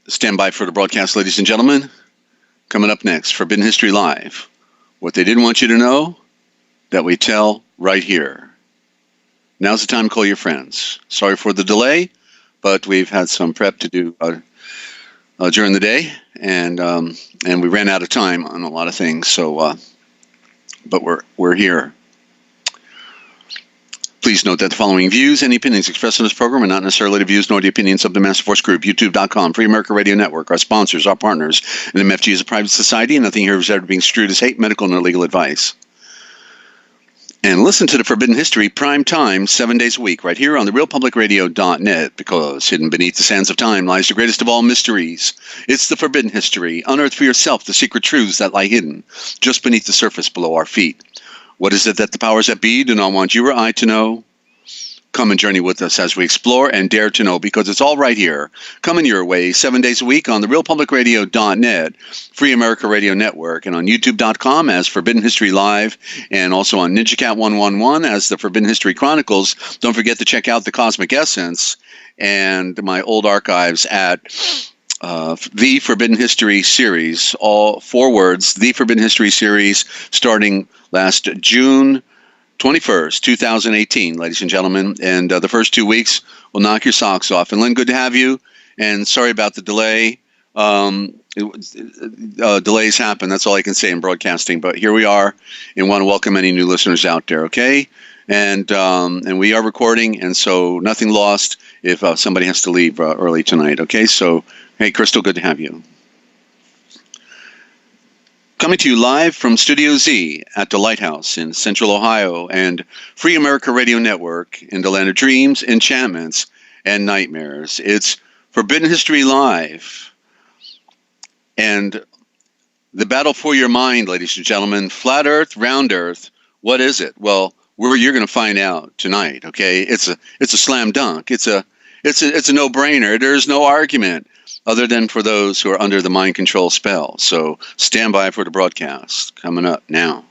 Stand by for the broadcast, ladies and gentlemen. Coming up next, Forbidden History Live. What they didn't want you to know, that we tell right here. Now's the time to call your friends. Sorry for the delay, but we've had some prep to do during the day, and we ran out of time on a lot of things. So, but we're here. Please note that the following views and opinions expressed in this program are not necessarily the views nor the opinions of the Master Force Group, YouTube.com, Free America Radio Network, our sponsors, our partners, and MFG is a private society, and nothing here is ever being construed as hate, medical, nor legal advice. And listen to the Forbidden History prime time 7 days a week right here on the RealPublicRadio.net, because hidden beneath the sands of time lies the greatest of all mysteries. It's the Forbidden History. Unearth for yourself the secret truths that lie hidden just beneath the surface below our feet. What is it that the powers that be do not want you or I to know? Come and journey with us as we explore and dare to know, because it's all right here, coming your way 7 days a week on the RealPublicRadio.net, Free America Radio Network, and on YouTube.com as Forbidden History Live, and also on NinjaCat111 as the Forbidden History Chronicles. Don't forget to check out the Cosmic Essence and my old archives at the Forbidden History Series, all 4 words, the Forbidden History Series, starting last June 21st, 2018, ladies and gentlemen. And the first 2 weeks will knock your socks off. And Lynn, good to have you. And sorry about the delay. Delays happen. That's all I can say in broadcasting. But here we are, and want to welcome any new listeners out there, okay? And we are recording, and so nothing lost if somebody has to leave early tonight, okay? So, hey, Crystal, good to have you. Coming to you live from Studio Z at the Lighthouse in Central Ohio and Free America Radio Network in the land of dreams, enchantments, and nightmares. It's Forbidden History Live. And the battle for your mind, ladies and gentlemen, flat earth, round earth, what is it? Well, you're going to find out tonight, okay? It's a slam dunk. It's a no-brainer. There's no argument, other than for those who are under the mind control spell. So stand by for the broadcast coming up now.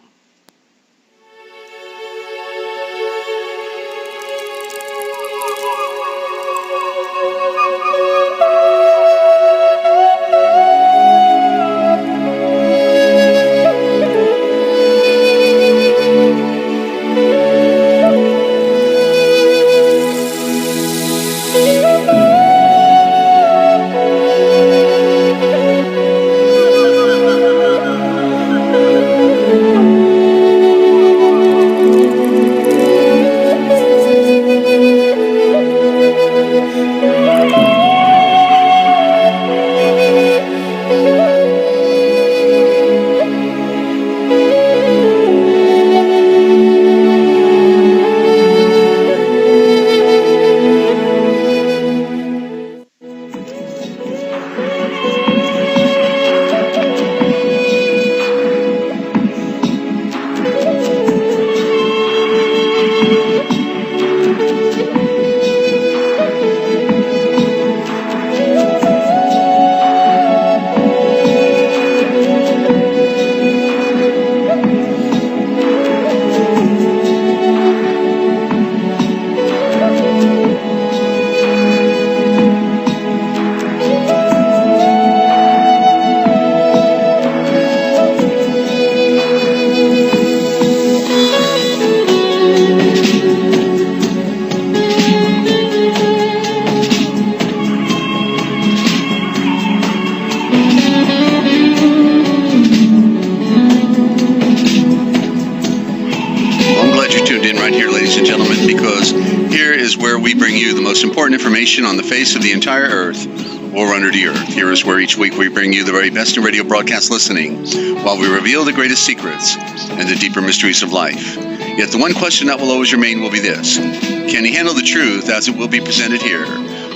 Information on the face of the entire earth or under the earth. Here is where each week we bring you the very best in radio broadcast listening, while we reveal the greatest secrets and the deeper mysteries of life. Yet the one question that will always remain will be this: can you handle the truth as it will be presented here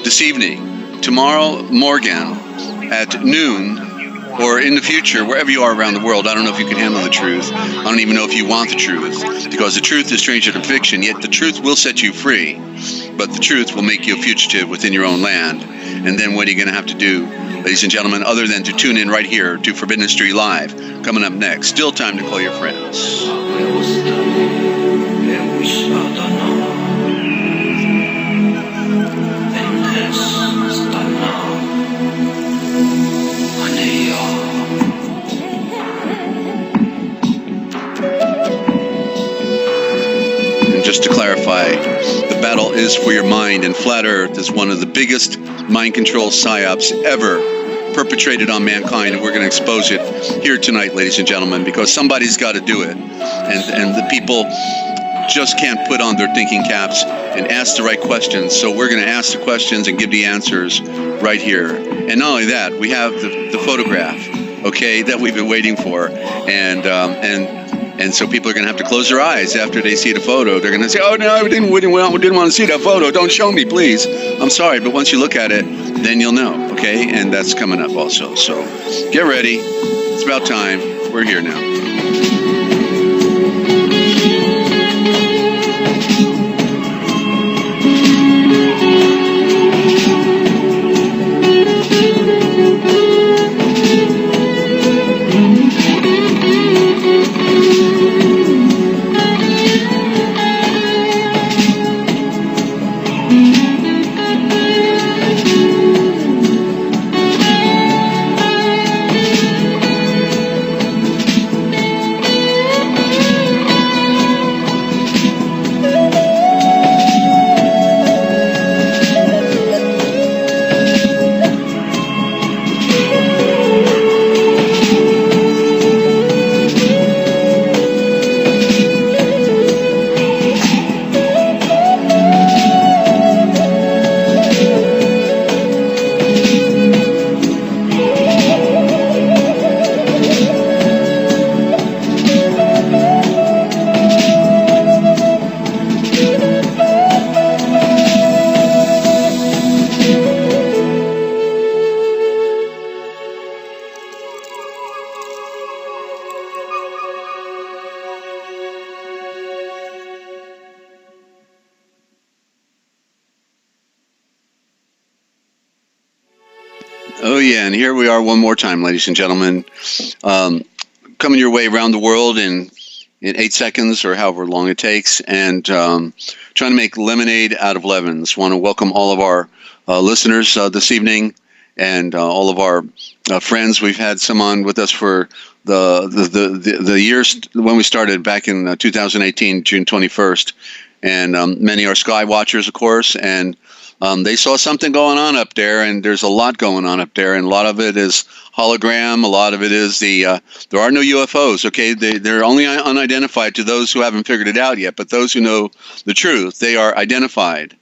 this evening, tomorrow morning at noon, or in the future, wherever you are around the world? I don't know if you can handle the truth. I don't even know if you want the truth, because the truth is stranger than fiction, yet the truth will set you free. But the truth will make you a fugitive within your own land. And then what are you going to have to do, ladies and gentlemen, other than to tune in right here to Forbidden History Live? Coming up next, still time to call your friends. clarify, the battle is for your mind, and Flat Earth is one of the biggest mind control psyops ever perpetrated on mankind, and we're going to expose it here tonight, ladies and gentlemen, because somebody's got to do it, and the people just can't put on their thinking caps and ask the right questions. So we're going to ask the questions and give the answers right here. And not only that, we have the photograph, okay, that we've been waiting for, and so people are going to have to close their eyes after they see the photo. They're going to say, "Oh no, we didn't want to see that photo. Don't show me, please. I'm sorry." But once you look at it, then you'll know, okay? And that's coming up also. So get ready. It's about time. We're here now. Oh, yeah, and here we are one more time, ladies and gentlemen, coming your way around the world in 8 seconds or however long it takes, and trying to make lemonade out of lemons. Want to welcome all of our listeners this evening, and all of our friends. We've had some on with us for the years when we started back in 2018, June 21st, and many are sky watchers, of course, and they saw something going on up there, and there's a lot going on up there, and a lot of it is hologram. A lot of it is there are no UFOs, okay? They're only unidentified to those who haven't figured it out yet, but those who know the truth, they are identified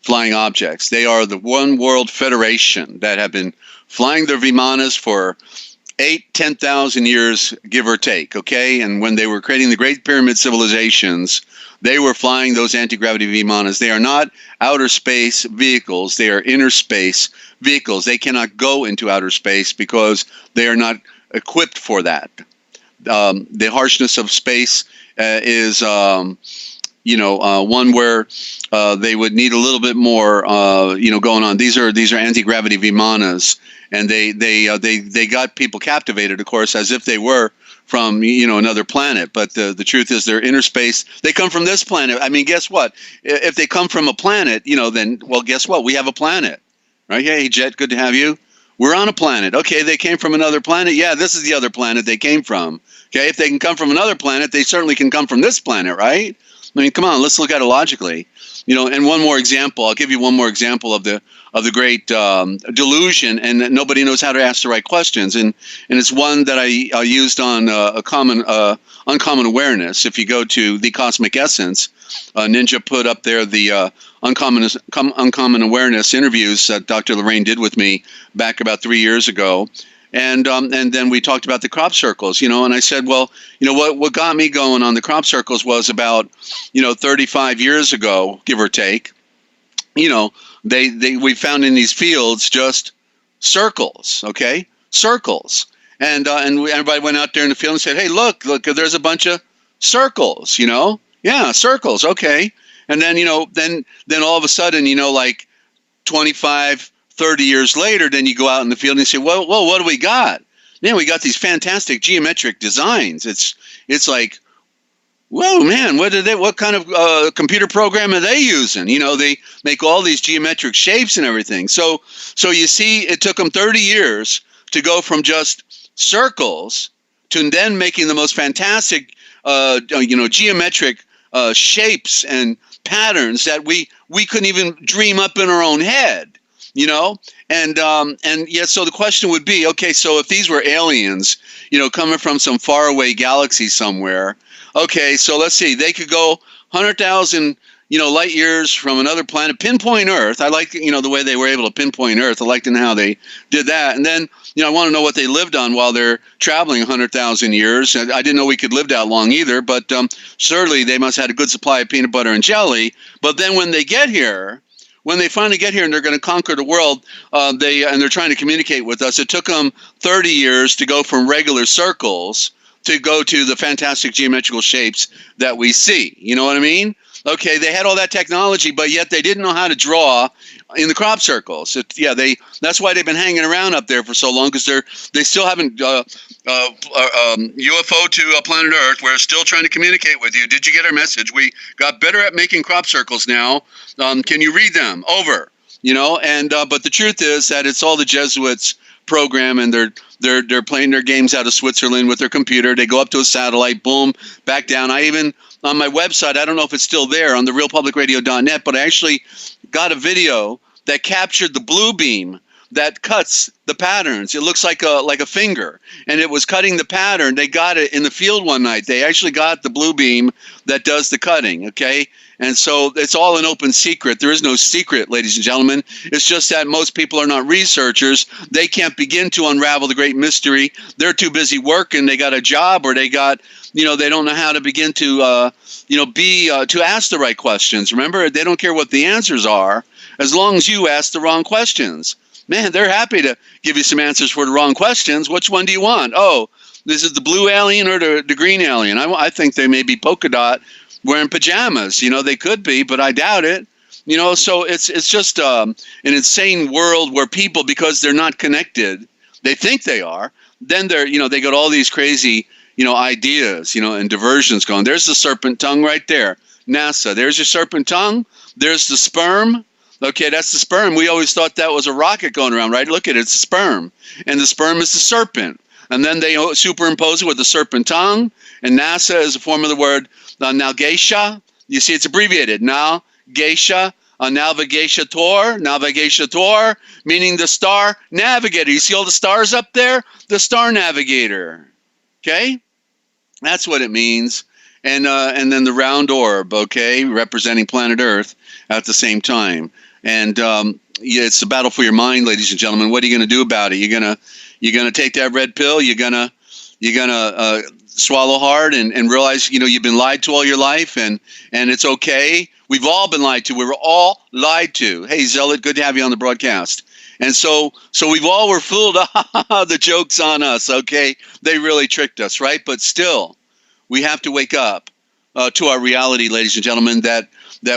flying objects. They are the One World Federation that have been flying their Vimanas for 10,000 years, give or take, okay? And when they were creating the Great Pyramid civilizations, they were flying those anti-gravity Vimanas. They are not outer space vehicles. They are inner space vehicles. They cannot go into outer space because they are not equipped for that. The harshness of space is, one where they would need a little bit more, going on. These are anti-gravity Vimanas, and they got people captivated, of course, as if they were from another planet. But the truth is, they're inner space. They come from this planet. I mean, guess what? If they come from a planet, then, well, guess what? We have a planet, right? Hey, Jet, good to have you. We're on a planet. Okay, they came from another planet. Yeah, this is the other planet they came from. Okay, if they can come from another planet, they certainly can come from this planet, right? I mean, come on, let's look at it logically. And one more example. I'll give you one more example of the great delusion, and nobody knows how to ask the right questions. And it's one that I used on uncommon awareness. If you go to the Cosmic Essence, Ninja put up there the uncommon awareness interviews that Dr. Lorraine did with me back about 3 years ago. And then we talked about the crop circles, and I said, well, what got me going on the crop circles was about, 35 years ago, give or take, we found in these fields just circles, okay, circles. And everybody went out there in the field and said, hey, look, there's a bunch of circles, yeah, circles, okay. And then, then all of a sudden, like 25, 30 years later, then you go out in the field and you say, well, what do we got? Man, we got these fantastic geometric designs. It's like, whoa, man, what kind of computer program are they using? They make all these geometric shapes and everything. So you see, it took them 30 years to go from just circles to then making the most fantastic, geometric shapes and patterns that we couldn't even dream up in our own head, you know? And yet, so the question would be, okay, so if these were aliens, you know, coming from some faraway galaxy somewhere, okay, so let's see, they could go 100,000, you know, light years from another planet, pinpoint Earth. I like, you know, the way they were able to pinpoint Earth. I liked how they did that. And then, you know, I want to know what they lived on while they're traveling 100,000 years. I didn't know we could live that long either, but certainly they must have had a good supply of peanut butter and jelly. But then when they get here, when they finally get here and they're going to conquer the world, they're trying to communicate with us. It took them 30 years to go from regular circles to go to the fantastic geometrical shapes that we see. You know what I mean? Okay, they had all that technology, but yet they didn't know how to draw in the crop circles. That's why they've been hanging around up there for so long, because they still haven't UFO to planet Earth. We're still trying to communicate with you. Did you get our message? We got better at making crop circles now. Can you read them? Over. You know, and but the truth is that it's all the Jesuits program, and they're playing their games out of Switzerland with their computer. They go up to a satellite, boom, back down. I even, on my website, I don't know if it's still there, on the realpublicradio.net, but I actually got a video that captured the blue beam that cuts the patterns. It looks like a finger, and it was cutting the pattern. They got it in the field one night. They actually got the blue beam that does the cutting, okay? And so it's all an open secret. There is no secret, ladies and gentlemen. It's just that most people are not researchers. They can't begin to unravel the great mystery. They're too busy working. They got a job, or they got, you know, they don't know how to begin to, to ask the right questions. Remember, they don't care what the answers are, as long as you ask the wrong questions. Man, they're happy to give you some answers for the wrong questions. Which one do you want? Oh, this is the blue alien or the green alien? I think they may be polka dot wearing pajamas. You know, they could be, but I doubt it. You know, so it's just an insane world where people, because they're not connected, they think they are. Then they got all these crazy, ideas, and diversions going. There's the serpent tongue right there. NASA, there's your serpent tongue. There's the sperm. Okay, that's the sperm. We always thought that was a rocket going around, right? Look at it, it's a sperm. And the sperm is the serpent. And then they superimpose it with the serpent tongue. And NASA is a form of the word Navgasha. You see, it's abbreviated. Navgasha, navigator, meaning the star navigator. You see all the stars up there? The star navigator. Okay? That's what it means. And then the round orb, okay, representing planet Earth at the same time. And it's a battle for your mind, ladies and gentlemen. What are you going to do about it? You're gonna take that red pill. You're gonna swallow hard and realize you've been lied to all your life, and it's okay. We've all been lied to. We were all lied to. Hey, Zealot, good to have you on the broadcast. And so we've all were fooled. The joke's on us. Okay, they really tricked us, right? But still, we have to wake up to our reality, ladies and gentlemen. That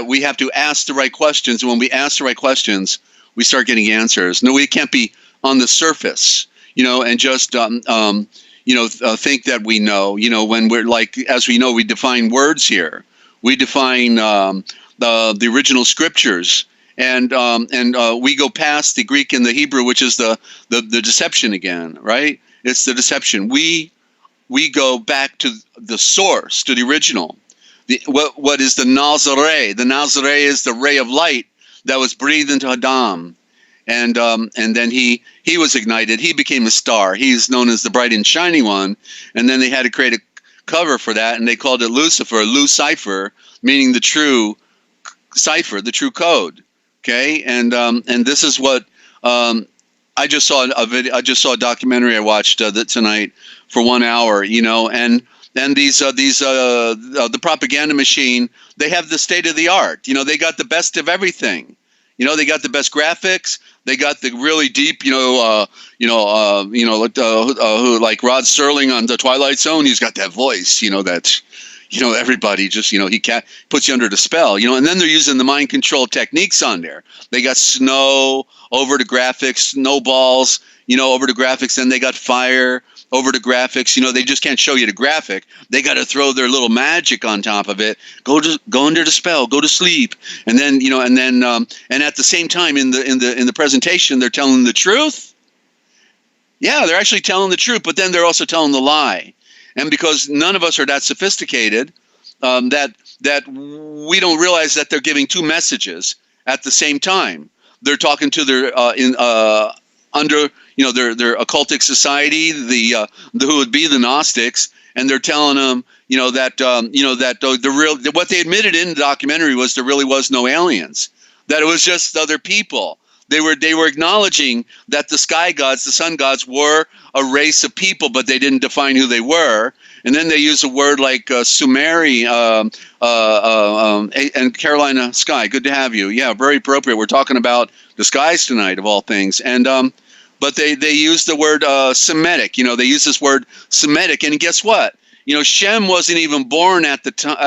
we have to ask the right questions. And when we ask the right questions, we start getting answers. No, we can't be on the surface, and just think that we know. When we're like, as we know, we define words here. We define the original scriptures, and we go past the Greek and the Hebrew, which is the deception again, right? It's the deception. We go back to the source, to the original. What is the Nazaré? The Nazaré is the ray of light that was breathed into Adam, and then he was ignited. He became a star. He's known as the bright and shining one. And then they had to create a cover for that, and they called it Lucifer, Lucifer, meaning the true cipher, the true code. Okay, and this is what I just saw a video. I just saw a documentary I watched tonight for 1 hour. And the propaganda machine, they have the state of the art. They got the best of everything. They got the best graphics. They got the really deep, like Rod Serling on The Twilight Zone. He's got that voice, that, everybody just, he puts you under the spell, and then they're using the mind control techniques on there. They got snow over the graphics, snowballs, over the graphics. Then they got fire over the graphics. They just can't show you the graphic. They got to throw their little magic on top of it. Go under the spell. Go to sleep. And then and at the same time in the presentation, they're telling the truth. Yeah, they're actually telling the truth, but then they're also telling the lie. And because none of us are that sophisticated, that that we don't realize that they're giving two messages at the same time. They're talking to their under their occultic society, the who would be the Gnostics, and they're telling them that the real what they admitted in the documentary was there really was no aliens, that it was just other people. They were acknowledging that the sky gods, the sun gods, were a race of people, but they didn't define who they were. And then they use a word like Sumeri and Carolina Sky. Good to have you. Yeah, very appropriate. We're talking about the skies tonight, of all things. And but they use the word Semitic. They use this word Semitic, and guess what? Shem wasn't even born at the time.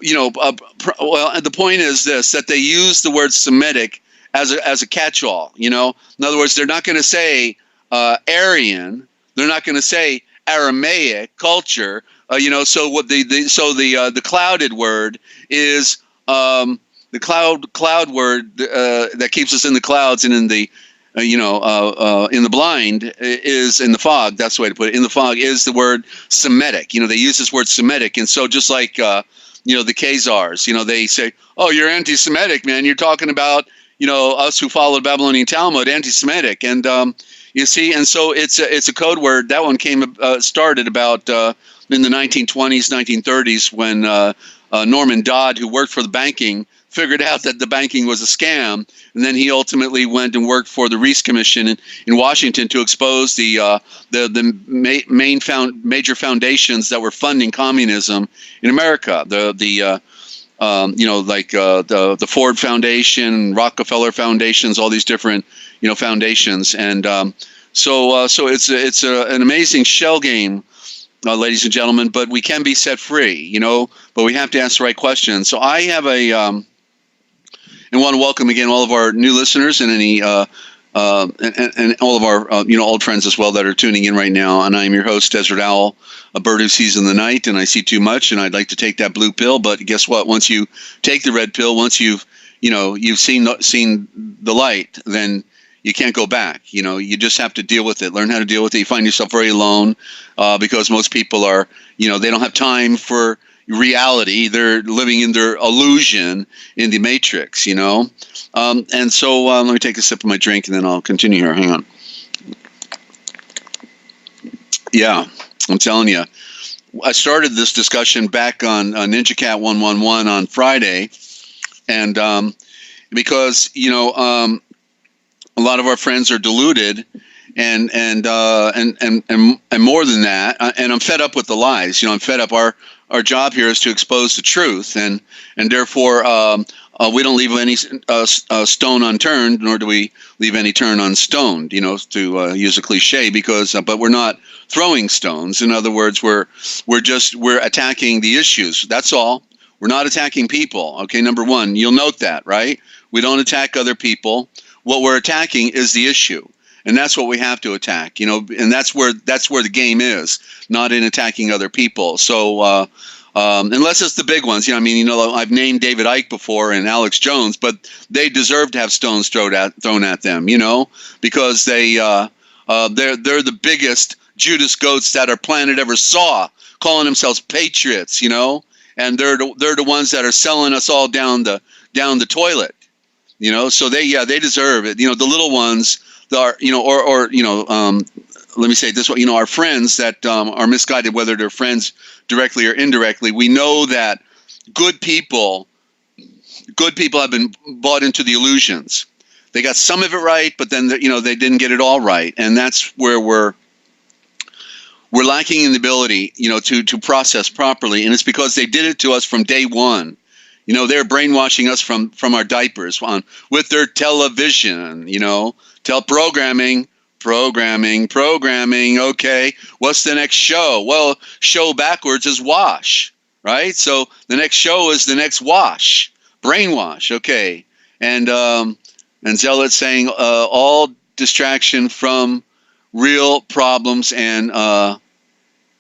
Well, the point is this: that they use the word Semitic as a catch-all. In other words, they're not going to say Aryan. They're not going to say Aramaic culture. So what the clouded word is the cloud word that keeps us in the clouds and in the in the blind is in the fog. That's the way to put it. In the fog is the word Semitic. They use this word Semitic, and so just like the Khazars, they say, "Oh, you're anti-Semitic, man. You're talking about us who followed Babylonian Talmud, anti-Semitic." And you see, and so it's a code word. That one started about in the 1920s, 1930s when Norman Dodd, who worked for the banking, figured out that the banking was a scam, and then he ultimately went and worked for the Reese Commission in Washington to expose the major foundations that were funding communism in America. The Ford Foundation, Rockefeller Foundations, all these different foundations, and so it's an amazing shell game. Ladies and gentlemen, but we can be set free, but we have to ask the right questions. So I have and want to welcome again all of our new listeners and any and all of our old friends as well that are tuning in right now. And I'm your host, Dezert-Owl, a bird who sees in the night, and I see too much, and I'd like to take that blue pill. But guess what? Once you take the red pill, once you've seen the light, then you can't go back. You just have to deal with it. Learn how to deal with it. You find yourself very alone because most people are, they don't have time for reality. They're living in their illusion in the matrix, and so let me take a sip of my drink and then I'll continue here. Hang on. Yeah, I'm telling you, I started this discussion back on Ninja Cat 111 on Friday, and because a lot of our friends are deluded, and more than that, and I'm fed up with the lies. I'm fed up. Our job here is to expose the truth, and therefore we don't leave any stone unturned, nor do we leave any turn unstoned. To use a cliche, but we're not throwing stones. In other words, we're attacking the issues. That's all. We're not attacking people. Okay, number one, you'll note that, right? We don't attack other people. What we're attacking is the issue. And that's what we have to attack, and that's where the game is, not in attacking other people. So unless it's the big ones, I've named David Icke before and Alex Jones, but they deserve to have stones thrown at them, because they're the biggest Judas goats that our planet ever saw, calling themselves patriots, and they're the ones that are selling us all down the toilet, So they deserve it. The little ones. Let me say it this way, our friends that are misguided, whether they're friends directly or indirectly, we know that good people have been bought into the illusions. They got some of it right, but then they didn't get it all right, and that's where we're lacking in the ability, to process properly, and it's because they did it to us from day one. They're brainwashing us from our diapers with their television, programming. Okay, what's the next show? Well, show backwards is wash, right? So the next show is the next wash, brainwash. Okay, and Zealot saying all distraction from real problems and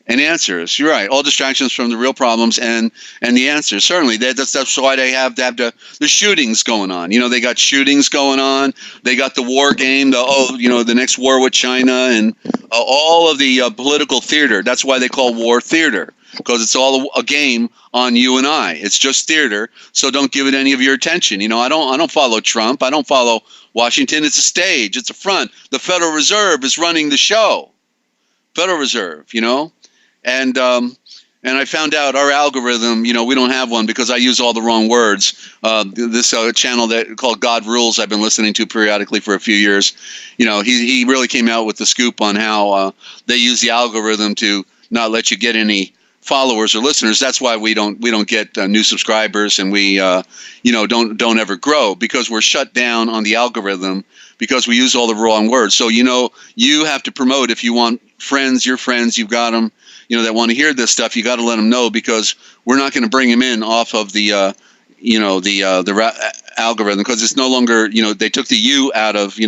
answers. You're right. All distractions from the real problems and the answers. Certainly, that's why they have to have the shootings going on. They got shootings going on. They got the war game. The next war with China and all of the political theater. That's why they call war theater. because it's all a game on you and I. It's just theater, so don't give it any of your attention. I don't follow Trump. I don't follow Washington. It's a stage. It's a front. The Federal Reserve is running the show. Federal Reserve, and I found out our algorithm, we don't have one because I use all the wrong words. This channel that called God Rules, I've been listening to periodically for a few years. He really came out with the scoop on how they use the algorithm to not let you get any followers or listeners. That's why we don't get new subscribers, and we don't ever grow, because we're shut down on the algorithm because we use all the wrong words. So you have to promote. If you want friends, your friends, you've got them, that want to hear this stuff, you got to let them know, because we're not going to bring them in off of the algorithm, because it's no longer, they took the you out of,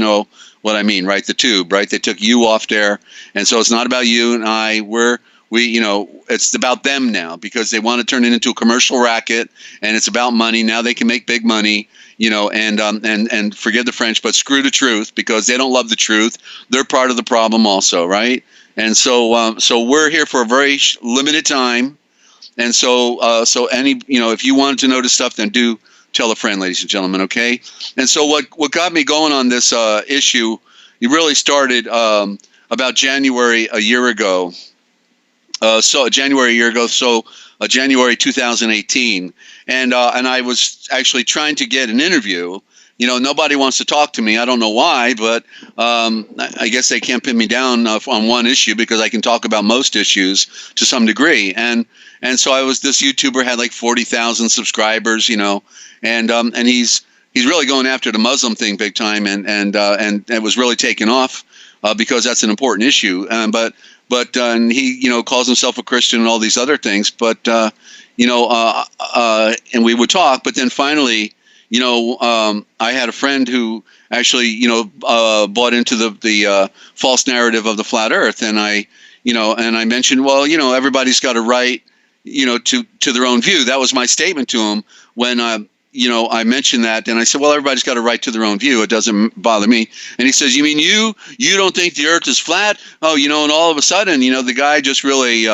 what I mean, right? The tube, right? They took you off there. And so it's not about you and I. It's about them now, because they want to turn it into a commercial racket, and it's about money. Now they can make big money, and forgive the French, but screw the truth, because they don't love the truth. They're part of the problem also, right? And so we're here for a very limited time. And so if you wanted to know this stuff, then do tell a friend, ladies and gentlemen, okay? And so what got me going on this issue, it really started about January a year ago. January 2018, and I was actually trying to get an interview. Nobody wants to talk to me. I don't know why, but I guess they can't pin me down on one issue, because I can talk about most issues to some degree. And so this YouTuber had like 40,000 subscribers, and he's really going after the Muslim thing big time, and it was really taking off because that's an important issue. But and he calls himself a Christian and all these other things. But and we would talk. But then finally, I had a friend who actually bought into the false narrative of the flat Earth, and I mentioned, well, everybody's got a right to their own view. That was my statement to him when I mentioned that, and I said, well, everybody's got a right to their own view. It doesn't bother me. And he says, you mean you don't think the Earth is flat? Oh, and all of a sudden, the guy just really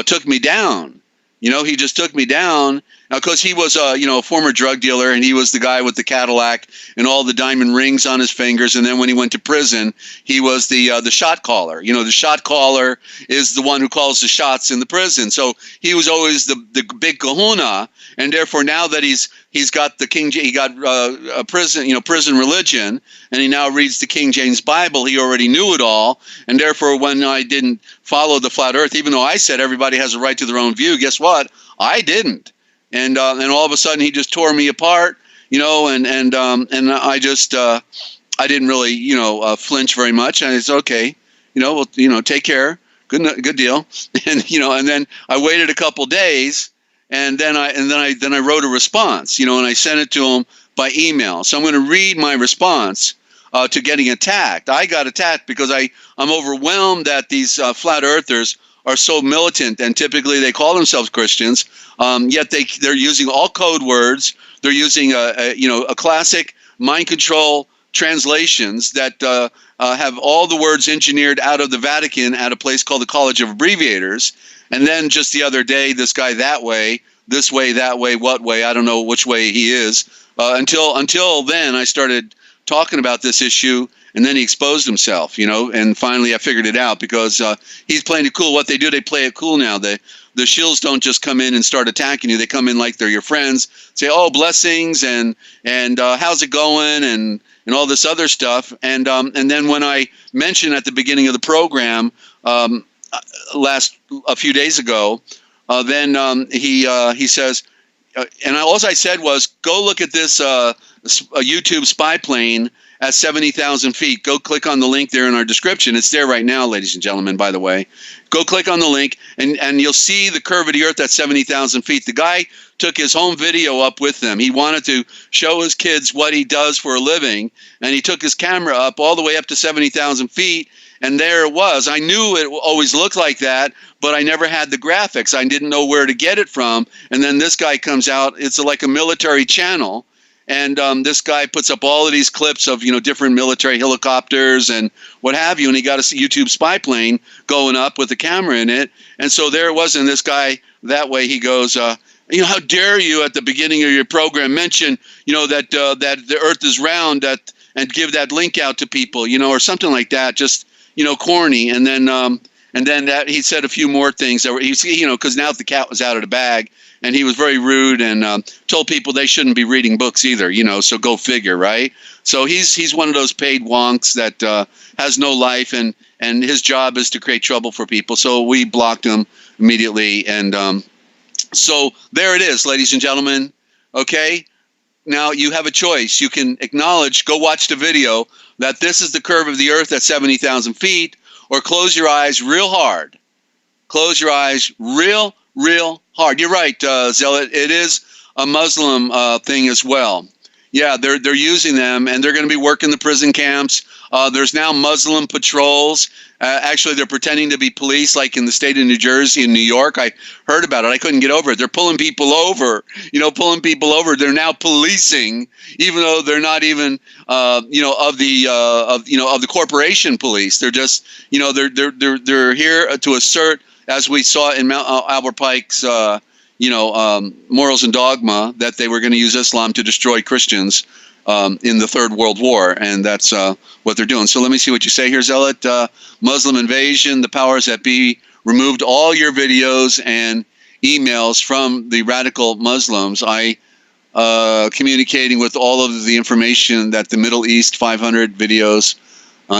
took me down. He just took me down, because he was a former drug dealer, and he was the guy with the Cadillac and all the diamond rings on his fingers. And then when he went to prison, he was the shot caller. The shot caller is the one who calls the shots in the prison. So he was always the big kahuna, and therefore now that he's got a prison religion, and he now reads the King James Bible, he already knew it all. And therefore, when I didn't follow the flat Earth, even though I said everybody has a right to their own view, guess what? I didn't. And all of a sudden he just tore me apart, and I just I didn't really flinch very much. And it's okay, well, take care, good deal. And then I waited a couple days, and then I wrote a response, and I sent it to him by email. So I'm going to read my response to getting attacked. I got attacked because I'm overwhelmed that these flat earthers are so militant, and typically they call themselves Christians, yet they're using all code words. They're using a classic mind control translations that have all the words engineered out of the Vatican at a place called the College of Abbreviators. And then just the other day, this guy that way, this way, that way, what way, I don't know which way he is. Until then, I started talking about this issue, and then he exposed himself, and finally I figured it out, because he's playing it cool. What they do, they play it cool now. The shills don't just come in and start attacking you. They come in like they're your friends, say, oh, blessings, and how's it going, and all this other stuff. And then when I mentioned at the beginning of the program a few days ago, then he says, and all I said was, go look at this YouTube spy plane at 70,000 feet. Go click on the link there in our description. It's there right now, ladies and gentlemen, by the way. Go click on the link, and you'll see the curve of the Earth at 70,000 feet. The guy took his home video up with him. He wanted to show his kids what he does for a living, and he took his camera up all the way up to 70,000 feet, and there it was. I knew it always looked like that, but I never had the graphics. I didn't know where to get it from. And then this guy comes out. It's like a military channel. And this guy puts up all of these clips of, different military helicopters and what have you. And he got a YouTube spy plane going up with a camera in it. And so there it was. And this guy, that way he goes, how dare you at the beginning of your program mention, that the earth is round, and give that link out to people, or something like that. Just, corny. And then that he said a few more things that were, because now the cat was out of the bag. And he was very rude and told people they shouldn't be reading books either, so go figure, right? So he's one of those paid wonks that has no life, and his job is to create trouble for people. So we blocked him immediately. And so there it is, ladies and gentlemen. Okay, now you have a choice. You can acknowledge, go watch the video, that this is the curve of the earth at 70,000 feet, or close your eyes real hard. Close your eyes real hard. You're right, Zealot. It is a Muslim thing as well. Yeah, they're using them, and they're going to be working the prison camps. There's now Muslim patrols. Actually, they're pretending to be police, like in the state of New Jersey and New York. I heard about it. I couldn't get over it. They're pulling people over. They're now policing, even though they're not even, of the corporation police. They're just, they're here to assert, as we saw in Albert Pike's, Morals and Dogma, that they were going to use Islam to destroy Christians in the Third World War, and that's what they're doing. So let me see what you say here, Zealot. Muslim invasion, the powers that be removed all your videos and emails from the radical Muslims. I communicating with all of the information that the Middle East 500 videos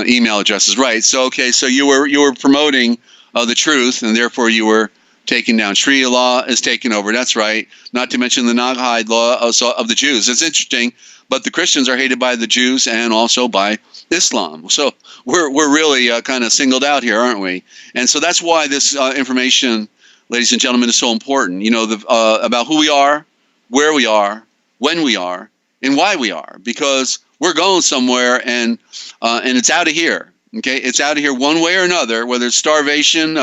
email addresses. Right. So okay. So you were promoting the truth, and therefore you were taken down. Sharia law is taken over. That's right. Not to mention the Naghaid law of the Jews. It's interesting, but the Christians are hated by the Jews and also by Islam. So we're really kind of singled out here, aren't we? And so that's why this information, ladies and gentlemen, is so important. About who we are, where we are, when we are, and why we are, because we're going somewhere, and it's out of here. Okay, it's out of here one way or another, whether it's starvation,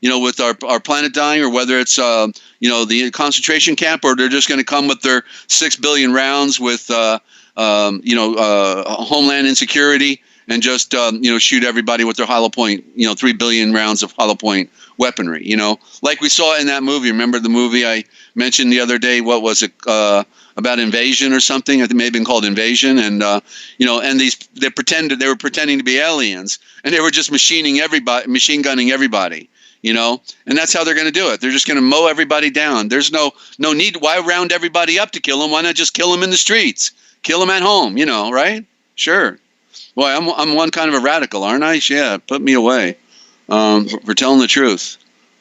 with our planet dying, or whether it's, the concentration camp, or they're just going to come with their 6 billion rounds with, homeland insecurity and just, shoot everybody with their hollow point, 3 billion rounds of hollow point weaponry, like we saw in that movie. Remember the movie I mentioned the other day? What was it? About invasion or something? I think it may have been called Invasion. And, and they were pretending to be aliens, and they were just machine gunning everybody. And that's how they're going to do it. They're just going to mow everybody down. There's no need. Why round everybody up to kill them? Why not just kill them in the streets? Kill them at home, right? Sure. Boy, I'm one kind of a radical, aren't I? Yeah, put me away for telling the truth.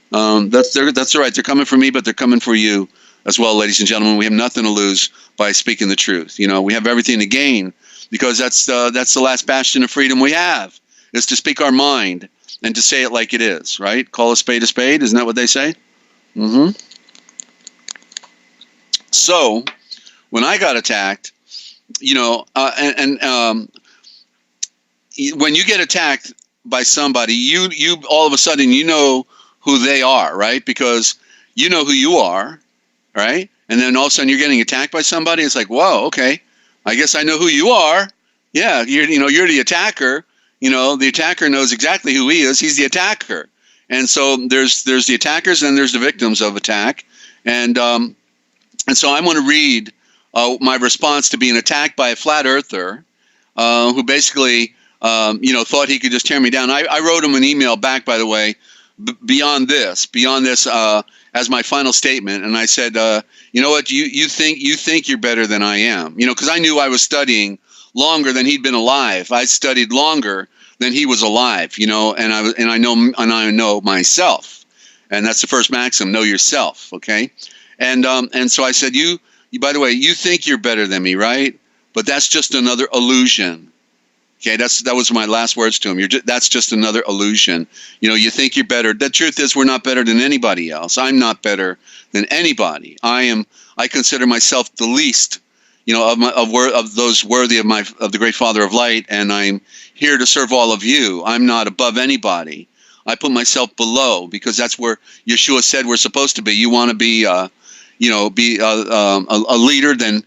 That's all right. They're coming for me, but they're coming for you as well, ladies and gentlemen. We have nothing to lose by speaking the truth. We have everything to gain, because that's the last bastion of freedom we have, is to speak our mind and to say it like it is, right? Call a spade, isn't that what they say? Mm-hmm. So, when I got attacked, when you get attacked by somebody, you all of a sudden, who they are, right? Because you know who you are, right? And then all of a sudden you're getting attacked by somebody. It's like, whoa, okay, I guess I know who you are. Yeah, you're the attacker. The attacker knows exactly who he is. He's the attacker. And so there's the attackers, and there's the victims of attack. And so I'm going to read my response to being attacked by a flat earther who basically, thought he could just tear me down. I wrote him an email back, by the way, beyond this, as my final statement. And I said, you know what, you think you're better than I am, because I knew I was studying longer than he'd been alive. I studied longer than he was alive, and I know myself. And that's the first maxim: know yourself. Okay. And so I said, you by the way, you think you're better than me, right? But that's just another illusion. Okay, that was my last words to him. That's just another illusion. You think you're better. The truth is, we're not better than anybody else. I'm not better than anybody. I consider myself the least, of those worthy of the great Father of Light, and I'm here to serve all of you. I'm not above anybody. I put myself below, because that's where Yeshua said we're supposed to be. You want to be, be a leader than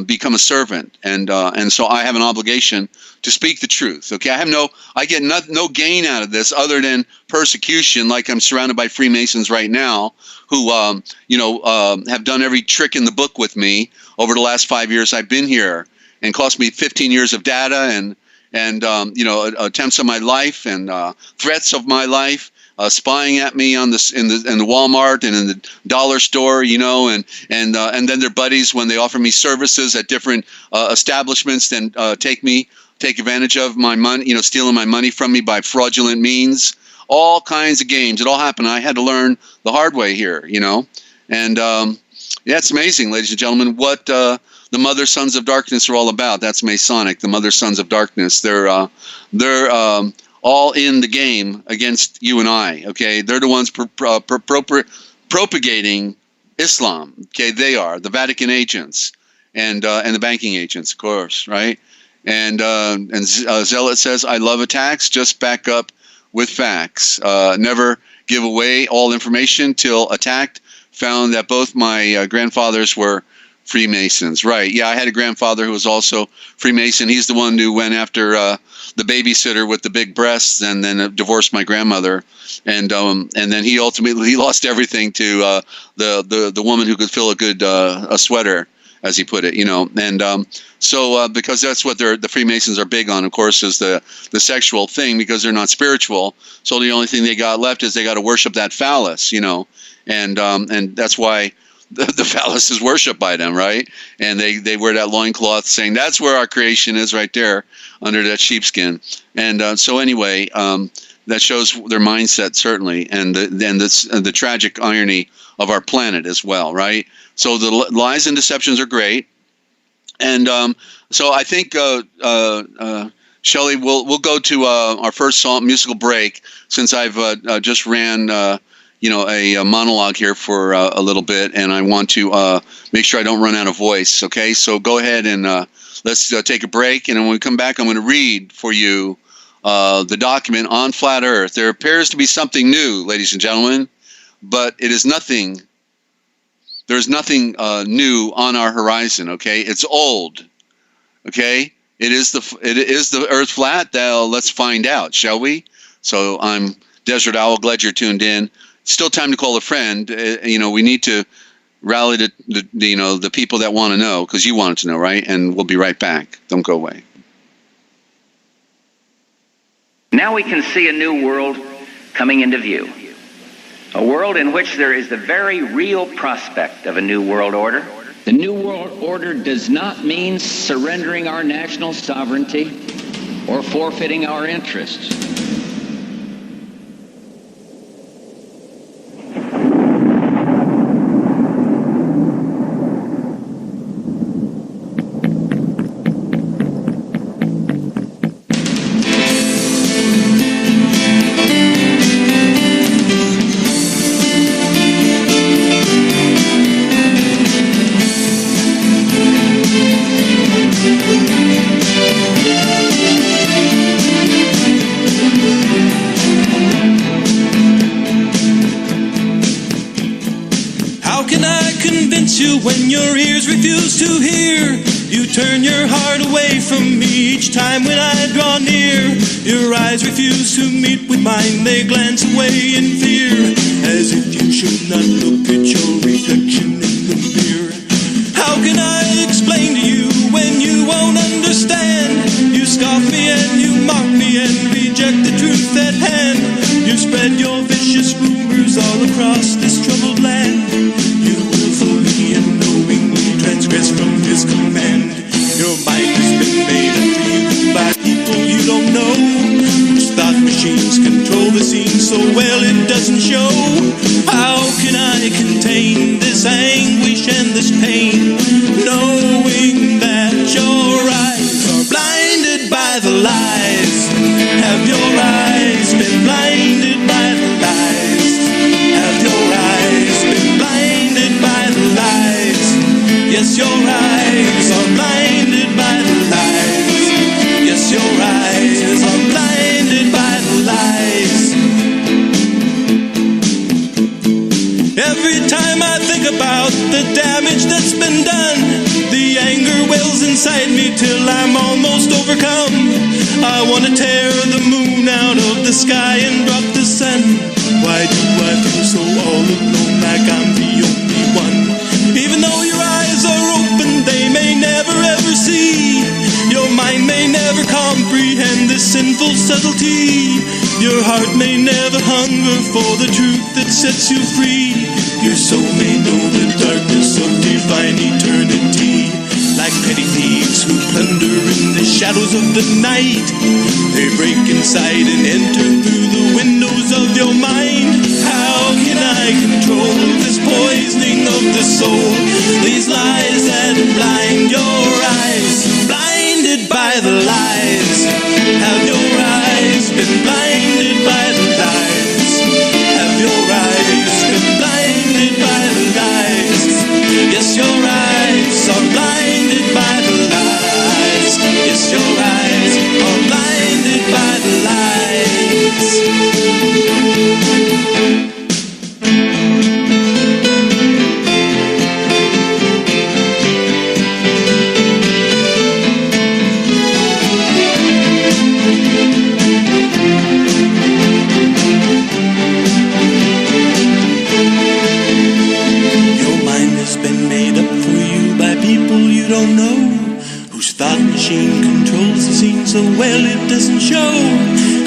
become a servant. And so I have an obligation to speak the truth. Okay, I get no gain out of this other than persecution. Like I'm surrounded by Freemasons right now who have done every trick in the book with me over the last 5 years I've been here, and cost me 15 years of data and attempts of my life and threats of my life. Spying at me in the Walmart and in the dollar store, and then their buddies, when they offer me services at different establishments, then take advantage of my money, stealing my money from me by fraudulent means. All kinds of games. It all happened. I had to learn the hard way here, and it's amazing, ladies and gentlemen, what the Mother Sons of Darkness are all about. That's Masonic, the Mother Sons of Darkness. They're all in the game against you and I. Okay, they're the ones propagating Islam. Okay, they are the Vatican agents and the banking agents, of course, right? And Zealot says, "I love attacks. Just back up with facts. Never give away all information till attacked. Found that both my grandfathers were Freemasons." Right. Yeah, I had a grandfather who was also Freemason. He's the one who went after the babysitter with the big breasts, and then divorced my grandmother, and then he ultimately lost everything to the woman who could fill a good a sweater, as he put it, and so because that's what the Freemasons are big on, of course, is the sexual thing, because they're not spiritual. So the only thing they got left is they got to worship that phallus, and that's why the phallus is worshipped by them, right? And they wear that loincloth saying that's where our creation is, right there under that sheepskin. And so anyway, that shows their mindset, certainly, and the tragic irony of our planet as well, right? So the lies and deceptions are great. And so I think, Shelley, we'll go to our first musical break, since I've just ran a monologue here for a little bit, and I want to make sure I don't run out of voice. Okay, so go ahead and let's take a break, and when we come back, I'm going to read for you the document on Flat Earth. There appears to be something new, ladies and gentlemen, but it is nothing. There's nothing new on our horizon. Okay, it's old. Okay, it is the Earth flat. Let's find out, shall we? So I'm Desert-Owl. Glad you're tuned in. Still time to call a friend. We need to rally the people that want to know, because you wanted to know, right? And we'll be right back. Don't go away. Now we can see a new world coming into view. A world in which there is the very real prospect of a new world order. The new world order does not mean surrendering our national sovereignty or forfeiting our interests. When your ears refuse to hear, you turn your heart away from me each time when I draw near. Your eyes refuse to meet with mine, they glance away in fear, as if you should not look at your reflection in the mirror. How can I explain to you when you won't understand? You scoff me and you mock me and reject the truth at hand. You spread your vicious rumors all across this troubled land. You willfully and knowingly transgress from his command. Your mind has been made unto you by people you don't know, whose thought machines control the scene so well it doesn't show. How can I contain this anguish and this pain, knowing that your eyes are blinded by the lies? Have your eyes been blinded by the lies? Have your eyes been blinded by the lies? Yes, your eyes are blinded by the lies. Yes, your eyes are blinded by the lies. Every time I think about way till I'm almost overcome. I want to tear the moon out of the sky and drop the sun. Why do I feel so all alone, like I'm the only one? Even though your eyes are open, they may never ever see. Your mind may never comprehend this sinful subtlety. Your heart may never hunger for the truth that sets you free. Your soul may know the darkness of divine eternity. Like petty thieves who plunder in the shadows of the night, they break inside and enter through the windows of your mind. How can I control this poisoning of the soul? These lies that blind your eyes, blinded by the lies. Have your eyes been blinded by the lies? Have your eyes been blinded by the lies? Yes, your eyes are blinded by the lies. Yes, your eyes are blinded by the lies. Don't know whose thought machine controls the scene so well it doesn't show.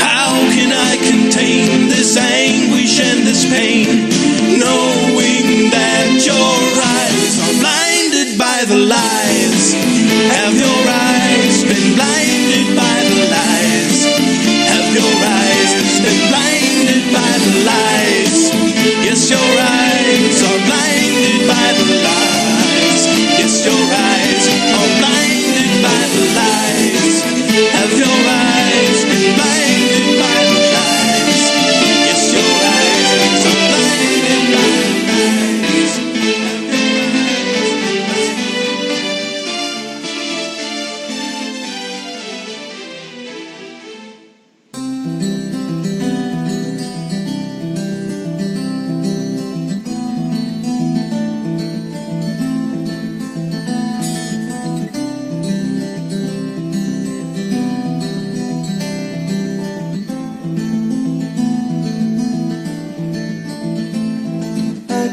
How can I contain this anguish and this pain, knowing that your eyes are blinded by the lies? Have your eyes been blinded by the lies? Have your eyes been blinded by the lies? Yes, your eyes are blinded by the lies. Yes, your eyes are blinded by the lies. Have your eyes been blinded by the lies? Yes, your eyes are blinded by the lies.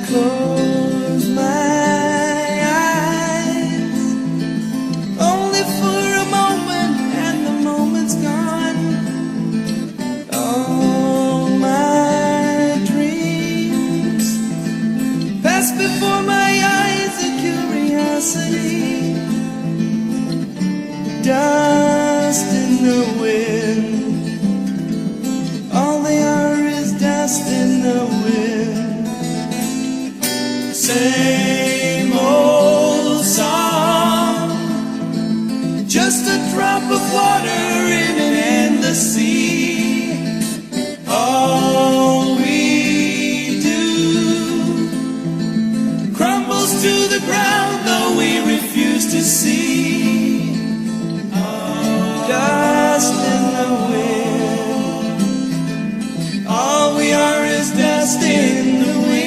Close my eyes, only for a moment, and the moment's gone. All my dreams pass before my eyes in curiosity. Dust in the wind, all they are is dust in the wind. Same old song, just a drop of water in an endless sea. All we do crumbles to the ground, though we refuse to see. Dust in the wind, all we are is dust in the wind.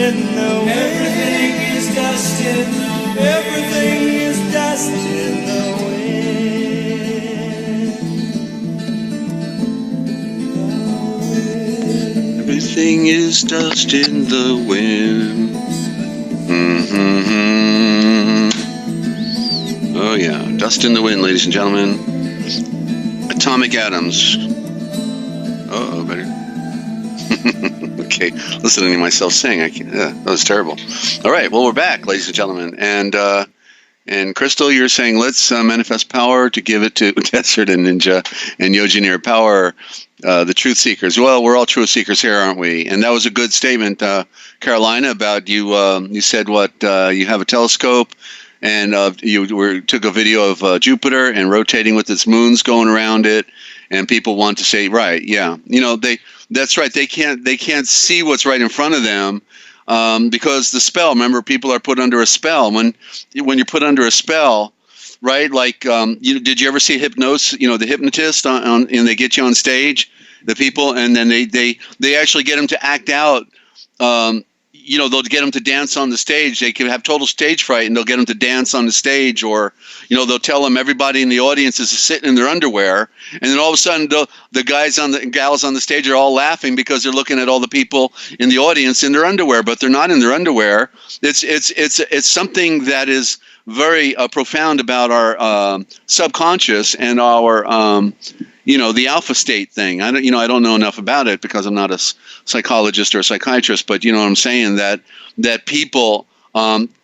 in the wind. Everything is dust in the wind. Everything is dust in the wind. Everything is dust in the wind. Oh yeah, dust in the wind, ladies and gentlemen. Atomic atoms. Uh-oh, better. Okay, listening to myself sing, I can't, that was terrible. All right, well, we're back, ladies and gentlemen. And Crystal, you're saying let's manifest power to give it to Desert and Ninja and Yochelleg power, the truth seekers. Well, we're all truth seekers here, aren't we? And that was a good statement, Carolina, about you. You said what? You have a telescope, and you took a video of Jupiter and rotating with its moons going around it. And people want to say, right, yeah, that's right. They can't see what's right in front of them. Because the spell, remember, people are put under a spell. When you're put under a spell, right? Like, did you ever see Hypnosis? The hypnotist and they get you on stage, the people, and then they actually get them to act out. They'll get them to dance on the stage. They can have total stage fright, and they'll get them to dance on the stage, or they'll tell them everybody in the audience is sitting in their underwear, and then all of a sudden the guys and gals on the stage are all laughing because they're looking at all the people in the audience in their underwear, but they're not in their underwear. It's something that is very profound about our subconscious and our the alpha state thing. I don't know enough about it because I'm not a psychologist or a psychiatrist, but what I'm saying, that people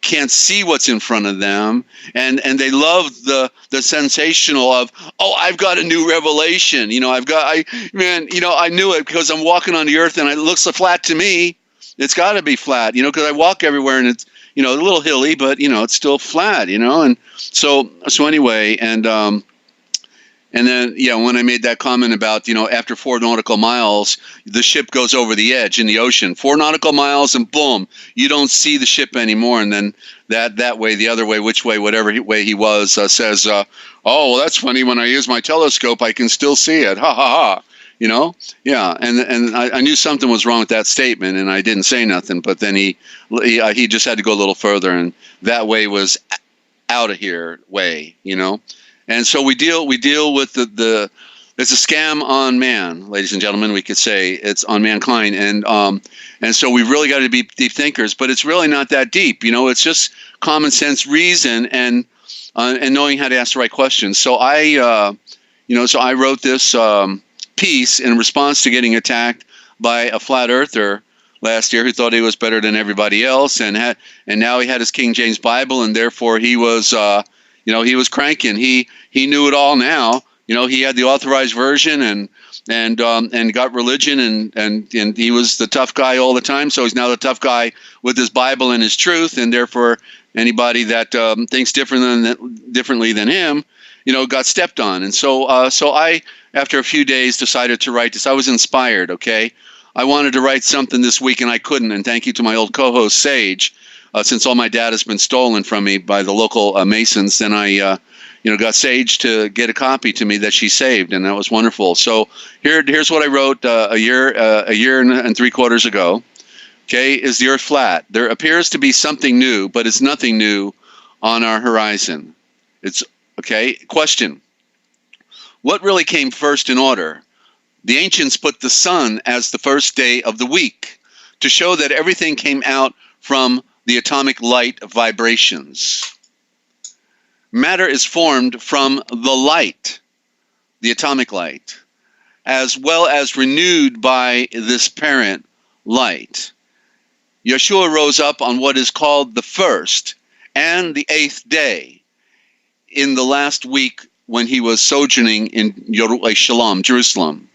can't see what's in front of them, and they love the sensational of, oh, I've got a new revelation. I knew it because I'm walking on the earth and it looks flat to me. It's got to be flat, because I walk everywhere and it's a little hilly, but it's still flat, and so anyway, and then, when I made that comment about, after 4 nautical miles, the ship goes over the edge in the ocean. 4 nautical miles and boom, you don't see the ship anymore. And then that way, the other way, which way, whatever way he was, says, oh, well, that's funny. When I use my telescope, I can still see it. Ha, ha, ha. Yeah. And I knew something was wrong with that statement, and I didn't say nothing. But then he just had to go a little further, and that way was out of here way, And so we deal with the it's a scam on man, ladies and gentlemen. We could say it's on mankind, and so we've really got to be deep thinkers. But it's really not that deep, It's just common sense, reason, and knowing how to ask the right questions. So I wrote this piece in response to getting attacked by a flat earther last year who thought he was better than everybody else, and now he had his King James Bible, and therefore he was. He was cranking. He knew it all now. He had the authorized version and got religion and he was the tough guy all the time. So he's now the tough guy with his Bible and his truth, and therefore anybody that thinks differently than him, got stepped on. And so I, after a few days, decided to write this. I was inspired. Okay, I wanted to write something this week and I couldn't. And thank you to my old co-host Sage. Since all my data has been stolen from me by the local Masons, then I, got Sage to get a copy to me that she saved, and that was wonderful. So here's what I wrote a year and 3/4 ago. Okay, is the Earth flat? There appears to be something new, but it's nothing new on our horizon. It's okay. Question: what really came first in order? The ancients put the sun as the first day of the week to show that everything came out from the atomic light vibrations. Matter is formed from the light, the atomic light, as well as renewed by this parent light. Yeshua rose up on what is called the first and the 8th day in the last week when he was sojourning in Yochelleg, Jerusalem.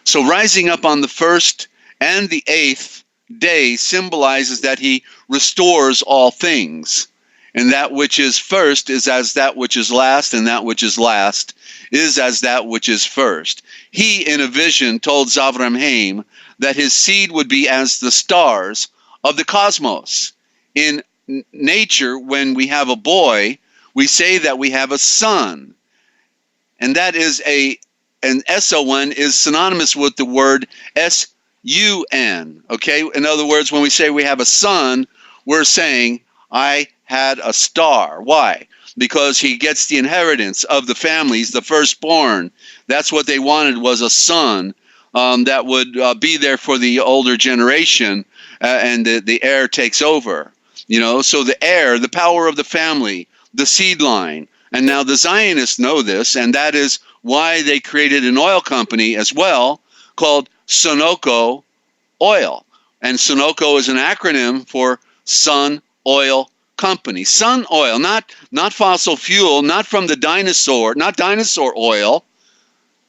So rising up on the first and the 8th day symbolizes that he restores all things. And that which is first is as that which is last, and that which is last is as that which is first. He, in a vision, told Zavram Haim that his seed would be as the stars of the cosmos. In nature, when we have a boy, we say that we have a son. And that is an S-O-N is synonymous with the word S S-U-N, okay? In other words, when we say we have a son, we're saying, I had a star. Why? Because he gets the inheritance of the family. He's the firstborn. That's what they wanted, was a son that would be there for the older generation, and the heir takes over. You know, so the heir, the power of the family, the seed line. And now the Zionists know this, and that is why they created an oil company as well called Sunoco Oil. And Sunoco is an acronym for Sun Oil Company. Sun oil, not fossil fuel, not from the dinosaur, not dinosaur oil.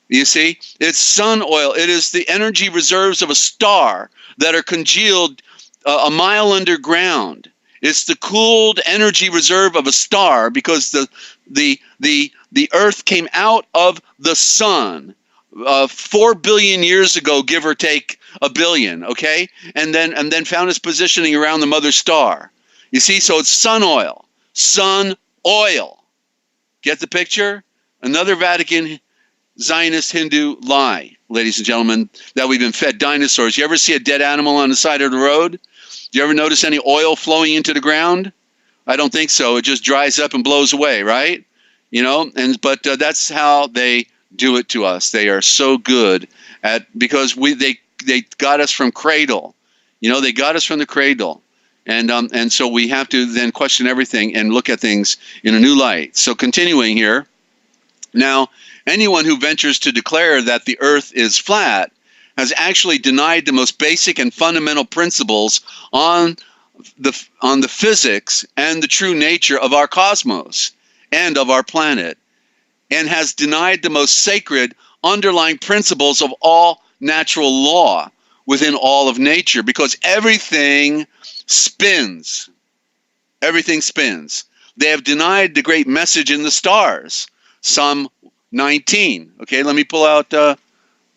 You see, it's sun oil. It is the energy reserves of a star that are congealed a mile underground. It's the cooled energy reserve of a star, because the Earth came out of the sun 4 billion years ago, give or take a billion, okay? And then found its positioning around the mother star. You see, so it's sun oil. Sun oil. Get the picture? Another Vatican Zionist Hindu lie, ladies and gentlemen, that we've been fed dinosaurs. You ever see a dead animal on the side of the road? Do you ever notice any oil flowing into the ground? I don't think so. It just dries up and blows away, right? You know, but that's how they do it to us. They are so good at, because they got us from cradle. You know, they got us from the cradle. And so we have to then question everything and look at things in a new light. So continuing here, now, anyone who ventures to declare that the earth is flat has actually denied the most basic and fundamental principles on the physics and the true nature of our cosmos and of our planet, and has denied the most sacred underlying principles of all natural law within all of nature, because everything spins. Everything spins. They have denied the great message in the stars. Psalm 19. Okay, let me pull out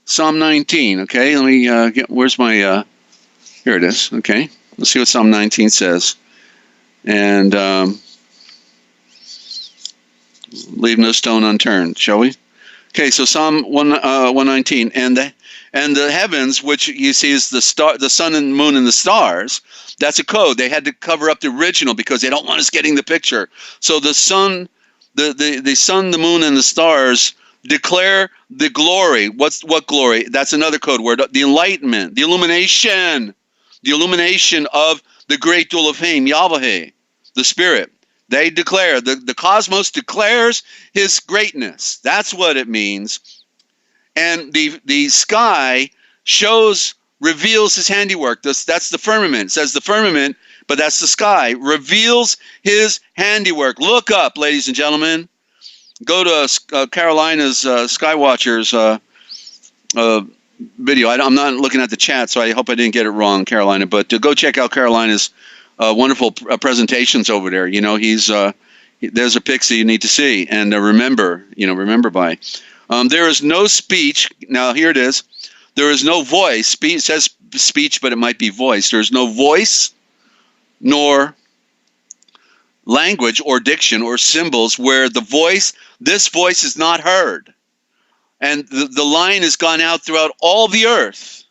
Psalm 19. Okay, let me get, where's my, here it is. Okay, let's see what Psalm 19 says. And leave no stone unturned, shall we? Okay, so Psalm 119. And the heavens, which you see is the sun and moon and the stars, that's a code. They had to cover up the original because they don't want us getting the picture. So the sun, the sun, the moon, and the stars declare the glory. What glory? That's another code word. The enlightenment, the illumination of the great Dual of Fame, Yahweh, the Spirit. They declare, the cosmos declares his greatness. That's what it means. And the sky reveals his handiwork. That's the firmament. It says the firmament, but that's the sky. Reveals his handiwork. Look up, ladies and gentlemen. Go to Carolina's Skywatcher's video. I'm not looking at the chat, so I hope I didn't get it wrong, Carolina. But go check out Carolina's wonderful presentations over there. You know, there's a pixie you need to see, and remember by. There is no speech. Now here it is. There is no voice. Speech says speech, but it might be voice. There is no voice, nor language or diction or symbols where this voice is not heard. And the line has gone out throughout all the earth.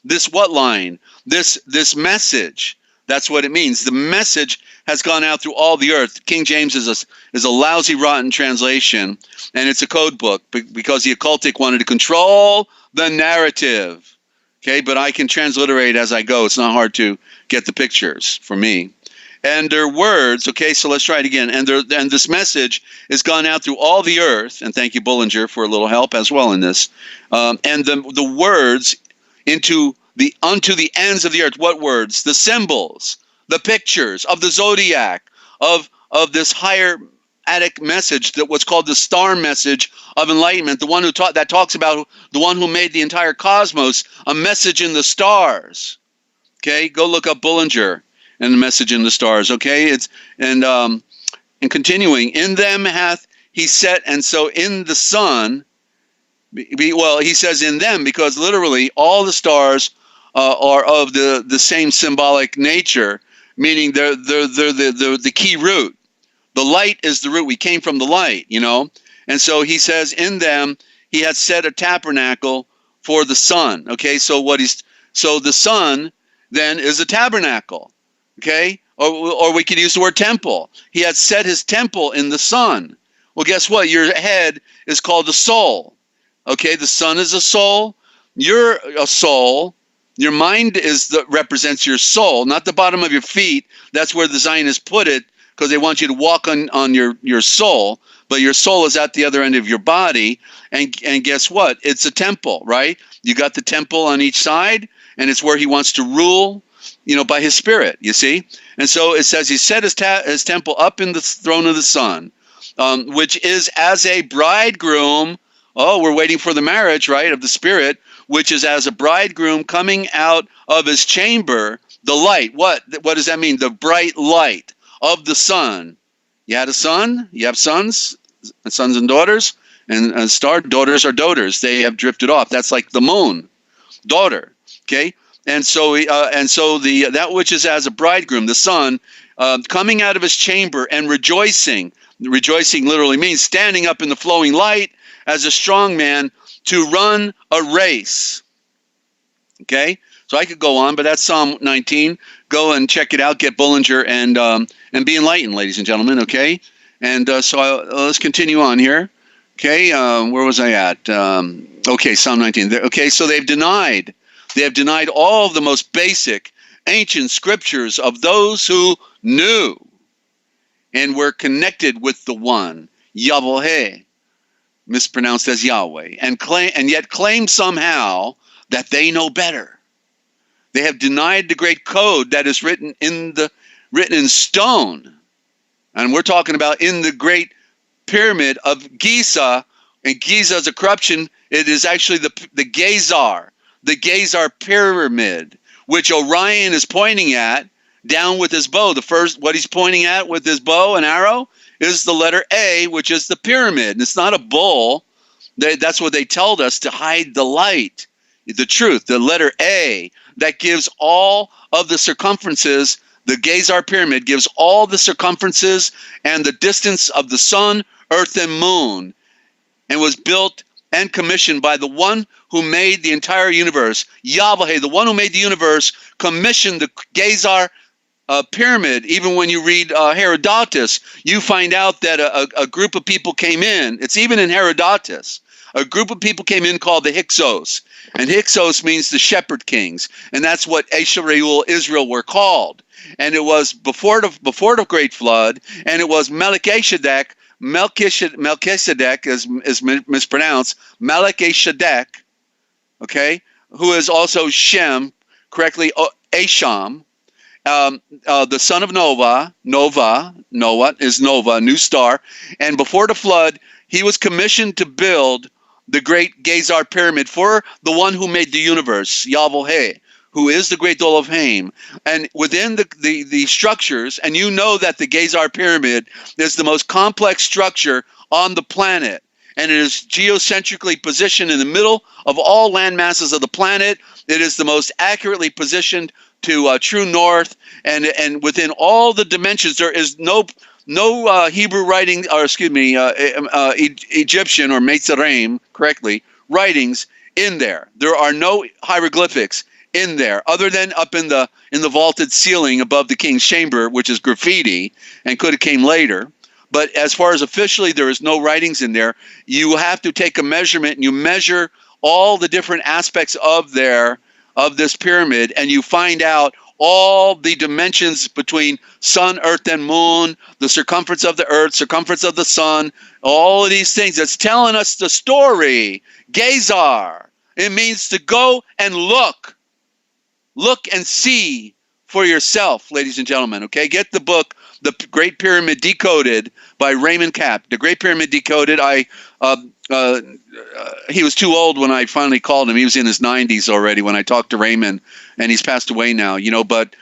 This what line? This message. That's what it means. The message has gone out through all the earth. King James is a lousy, rotten translation, and it's a code book because the occultic wanted to control the narrative. Okay, but I can transliterate as I go. It's not hard to get the pictures for me. And their words, okay, so let's try it again. And this message has gone out through all the earth, and thank you, Bullinger, for a little help as well in this. And the words unto the ends of the earth. What words? The symbols, the pictures of the zodiac, of this higher Attic message, that what's called the star message of enlightenment, the one that talks about the one who made the entire cosmos, a message in the stars. Okay, go look up Bullinger and the message in the stars. Okay, and continuing, in them hath he set, and so in the sun. Well, he says in them because literally all the stars are of the same symbolic nature, meaning they're the key root. The light is the root. We came from the light, you know. And so he says in them he had set a tabernacle for the sun. Okay, so what he's So the sun then is a tabernacle, okay? Or we could use the word temple. He had set his temple in the sun. Well, guess what? Your head is called the soul, okay? The sun is a soul. You're a soul. Your mind represents your soul, not the bottom of your feet. That's where the Zionists put it, because they want you to walk on your soul, but your soul is at the other end of your body. And guess what? It's a temple, right? You got the temple on each side, and it's where he wants to rule, by his spirit, you see? And so it says he set his temple up in the throne of the sun, which is as a bridegroom. Oh, we're waiting for the marriage, right, of the spirit, which is as a bridegroom coming out of his chamber, the light. What does that mean? The bright light of the sun. You had a son, you have sons and daughters, and daughters are doters. They have drifted off. That's like the moon, daughter. Okay, and so that which is as a bridegroom, the sun, coming out of his chamber and rejoicing. Rejoicing literally means standing up in the flowing light as a strong man to run a race. Okay, so I could go on, but that's Psalm 19. Go and check it out. Get Bullinger and be enlightened, ladies and gentlemen. Okay, and let's continue on here. Okay, where was I at? Okay, Psalm 19. Okay, so they have denied all of the most basic ancient scriptures of those who knew and were connected with the one, Yahweh, mispronounced as Yahweh, and yet claim somehow that they know better. They have denied the great code that is written in stone, and we're talking about in the great pyramid of Giza. And Giza is a corruption. It is actually the Gazar pyramid, which Orion is pointing at down with his bow. The first, what he's pointing at with his bow and arrow is the letter A, which is the pyramid. And it's not a bull. That's what they told us to hide the light, the truth, the letter A that gives all of the circumferences. The Gazar pyramid gives all the circumferences and the distance of the sun, earth, and moon, and was built and commissioned by the one who made the entire universe. Yahweh, the one who made the universe, commissioned the Gazar pyramid. Even when you read Herodotus, you find out that a group of people came in. It's even in Herodotus. A group of people came in called the Hyksos. And Hyksos means the shepherd kings. And that's what Asher-Reul, Israel, were called. And it was before the great flood, and it was Melchizedek is mispronounced, Melchizedek, okay, who is also Shem, correctly Asham, the son of Noah is Nova, new star, and before the flood, he was commissioned to build the great Gazar pyramid for the one who made the universe, Yahweh, who is the great Elohim. And within the structures, and you know that the Gazar pyramid is the most complex structure on the planet, and it is geocentrically positioned in the middle of all land masses of the planet. It is the most accurately positioned to true north, and within all the dimensions, there is no Hebrew writing, or Egyptian or Metziraim, correctly, writings in there. There are no hieroglyphics in there, other than up in the vaulted ceiling above the king's chamber, which is graffiti and could have came later. But as far as officially, there is no writings in there. You have to take a measurement, and you measure all the different aspects of this pyramid, and you find out all the dimensions between sun, earth, and moon, the circumference of the earth, circumference of the sun, all of these things. That's telling us the story. Gazar. It means to go and look. Look and see for yourself, ladies and gentlemen, okay? Get the book, The Great Pyramid Decoded by Raymond Kapp. The Great Pyramid Decoded, he was too old when I finally called him. He was in his 90s already when I talked to Raymond, and he's passed away now, but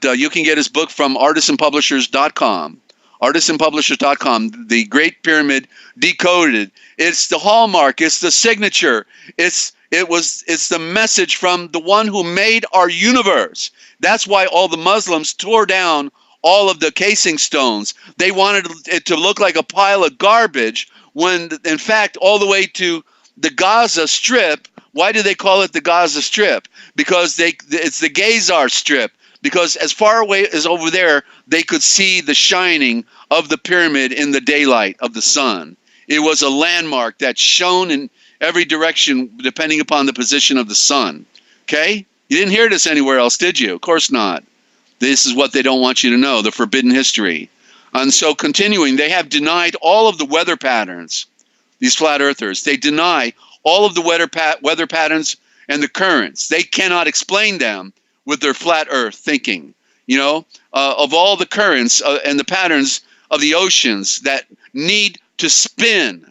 you can get his book from artisanpublishers.com. Artisanpublishers.com, The Great Pyramid Decoded. It's the hallmark, it's the signature, it's the message from the one who made our universe. That's why all the Muslims tore down all of the casing stones. They wanted it to look like a pile of garbage, when in fact all the way to the Gaza Strip, Why do they call it the Gaza Strip? Because it's the Gazar Strip. Because as far away as over there, they could see the shining of the pyramid in the daylight of the sun. It was a landmark that shone in every direction depending upon the position of the sun. Okay? You didn't hear this anywhere else, did you? Of course not. This is what they don't want you to know, the forbidden history. And so continuing, they have denied all of the weather patterns, these flat earthers. They deny all of the weather patterns and the currents. They cannot explain them with their flat earth thinking. Of all the currents and the patterns of the oceans that need to spin.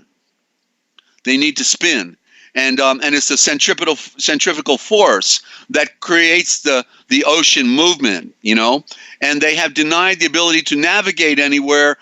They need to spin. And it's the centrifugal force that creates the ocean movement, and they have denied the ability to navigate anywhere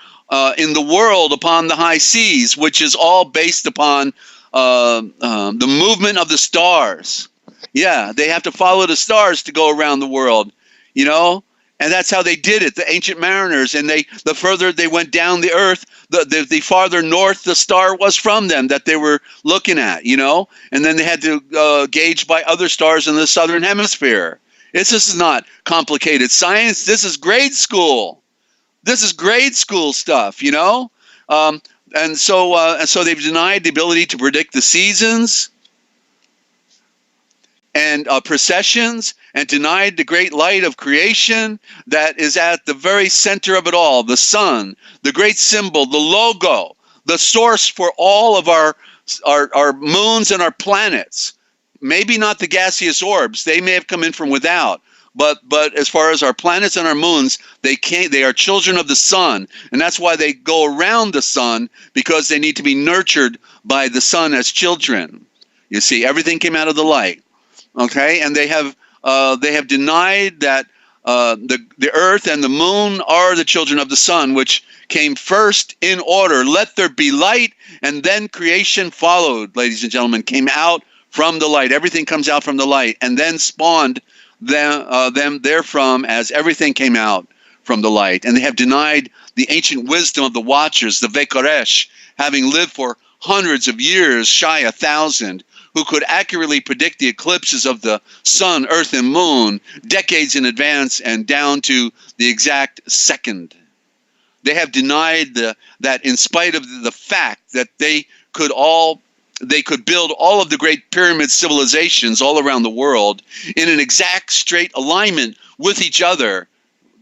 in the world upon the high seas, which is all based upon the movement of the stars. Yeah, they have to follow the stars to go around the world, and that's how they did it, the ancient mariners. And the further they went down the earth, the farther north the star was from them that they were looking at, and then they had to gauge by other stars in the southern hemisphere. This is not complicated science. This is grade school. This is grade school stuff, and so they've denied the ability to predict the seasons and processions, and denied the great light of creation that is at the very center of it all, the sun, the great symbol, the logo, the source for all of our moons and our planets. Maybe not the gaseous orbs. They may have come in from without. But as far as our planets and our moons, they are children of the sun. And that's why they go around the sun, because they need to be nurtured by the sun as children. You see, everything came out of the light. Okay, and they have denied that the earth and the moon are the children of the sun, which came first in order. Let there be light, and then creation followed, ladies and gentlemen, came out from the light. Everything comes out from the light, and then spawned them therefrom as everything came out from the light. And they have denied the ancient wisdom of the watchers, the Vekoresh, having lived for hundreds of years, shy 1,000, who could accurately predict the eclipses of the sun, earth, and moon decades in advance and down to the exact second. They have denied that in spite of the fact that they could build all of the great pyramid civilizations all around the world in an exact straight alignment with each other.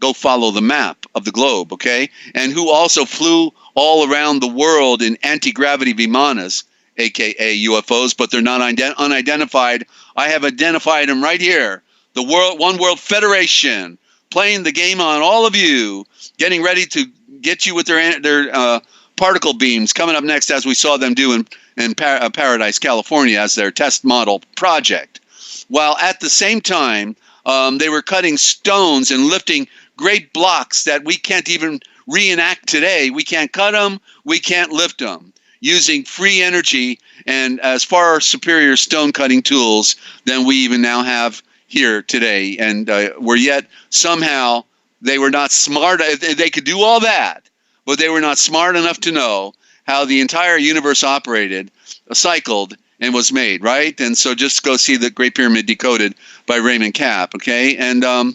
Go follow the map of the globe, okay? And who also flew all around the world in anti-gravity vimanas, aka UFOs, but they're not unidentified. I have identified them right here. The One World Federation, playing the game on all of you, getting ready to get you with their particle beams, coming up next, as we saw them do in Paradise, California, as their test model project. While at the same time, they were cutting stones and lifting great blocks that we can't even reenact today. We can't cut them, we can't lift them, using free energy and as far superior stone cutting tools than we even now have here today. And were yet somehow they were not smart. They could do all that, but they were not smart enough to know how the entire universe operated, cycled, and was made, right? And so just go see the Great Pyramid Decoded by Raymond Capp, okay? And I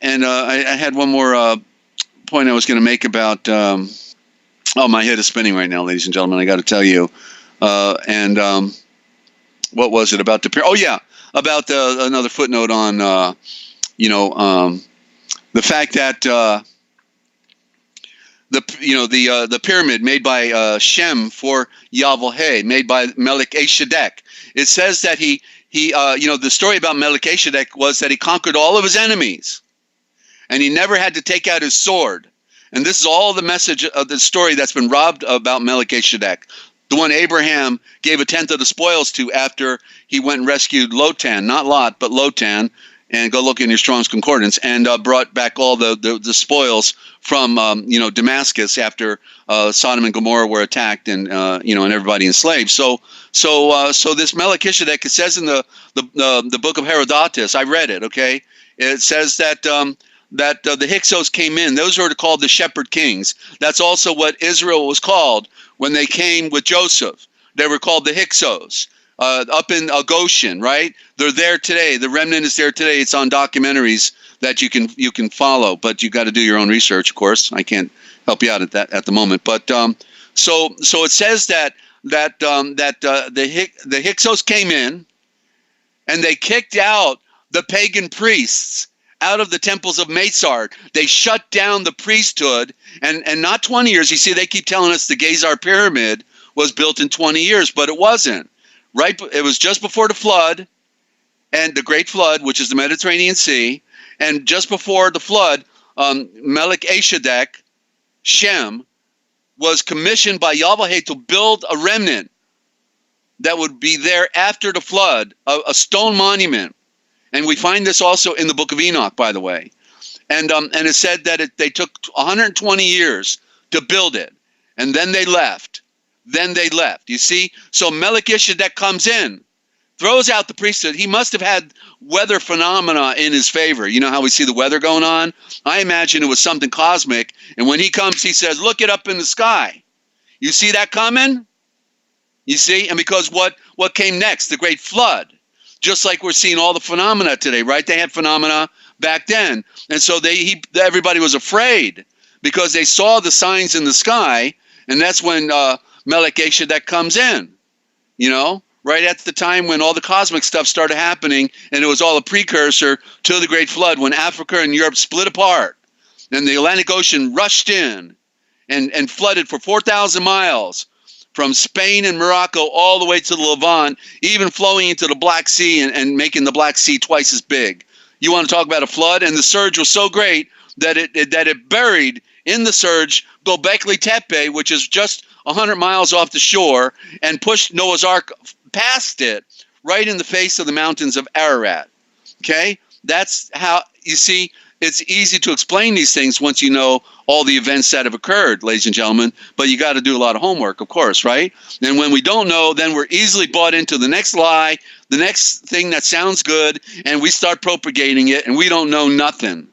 had one more point I was going to make about... oh, my head is spinning right now, ladies and gentlemen. I got to tell you. What was it about the? Oh yeah, about another footnote on the fact that the pyramid made by Shem for Yahweh, made by Melchizedek. It says that he the story about Melchizedek was that he conquered all of his enemies, and he never had to take out his sword. And this is all the message of the story that's been robbed about Melchizedek, the one Abraham gave a tenth of the spoils to after he went and rescued Lotan, not Lot, but Lotan, and go look in your Strong's Concordance, and brought back all the spoils from Damascus after Sodom and Gomorrah were attacked and and everybody enslaved. So this Melchizedek, it says in the book of Herodotus, I read it. Okay, it says that. The Hyksos came in. Those were called the shepherd kings. That's also what Israel was called when they came with Joseph. They were called the Hyksos. up in Goshen, right? They're there today. The remnant is there today. It's on documentaries that you can follow, but you got to do your own research, of course. I can't help you out at the moment. But so it says that the Hyksos came in and they kicked out the pagan priests out of the temples of Mazar. They shut down the priesthood, and not 20 years. You see, they keep telling us the Gizar pyramid was built in 20 years, but it wasn't. Right, it was just before the flood, and the Great Flood, which is the Mediterranean Sea, and just before the flood, Melchizedek, Shem, was commissioned by Yahweh to build a remnant that would be there after the flood, a stone monument. And we find this also in the book of Enoch, by the way. And it said that they took 120 years to build it, and then they left. You see? So Melchizedek comes in, throws out the priesthood. He must have had weather phenomena in his favor. You know how we see the weather going on? I imagine it was something cosmic. And when he comes, he says, look it up in the sky. You see that coming? You see? And because what came next? The Great Flood. Just like we're seeing all the phenomena today, right? They had phenomena back then. And so everybody was afraid because they saw the signs in the sky. And that's when Melchizedek comes in, right at the time when all the cosmic stuff started happening, and it was all a precursor to the Great Flood when Africa and Europe split apart, and the Atlantic Ocean rushed in and flooded for 4,000 miles from Spain and Morocco all the way to the Levant, even flowing into the Black Sea and making the Black Sea twice as big. You want to talk about a flood? And the surge was so great that it buried in the surge Göbekli Tepe, which is just 100 miles off the shore, and pushed Noah's Ark past it, right in the face of the mountains of Ararat. Okay? That's how, you see, it's easy to explain these things once you know all the events that have occurred, ladies and gentlemen, but you got to do a lot of homework, of course, right? And when we don't know, then we're easily bought into the next lie, the next thing that sounds good, and we start propagating it, and we don't know nothing.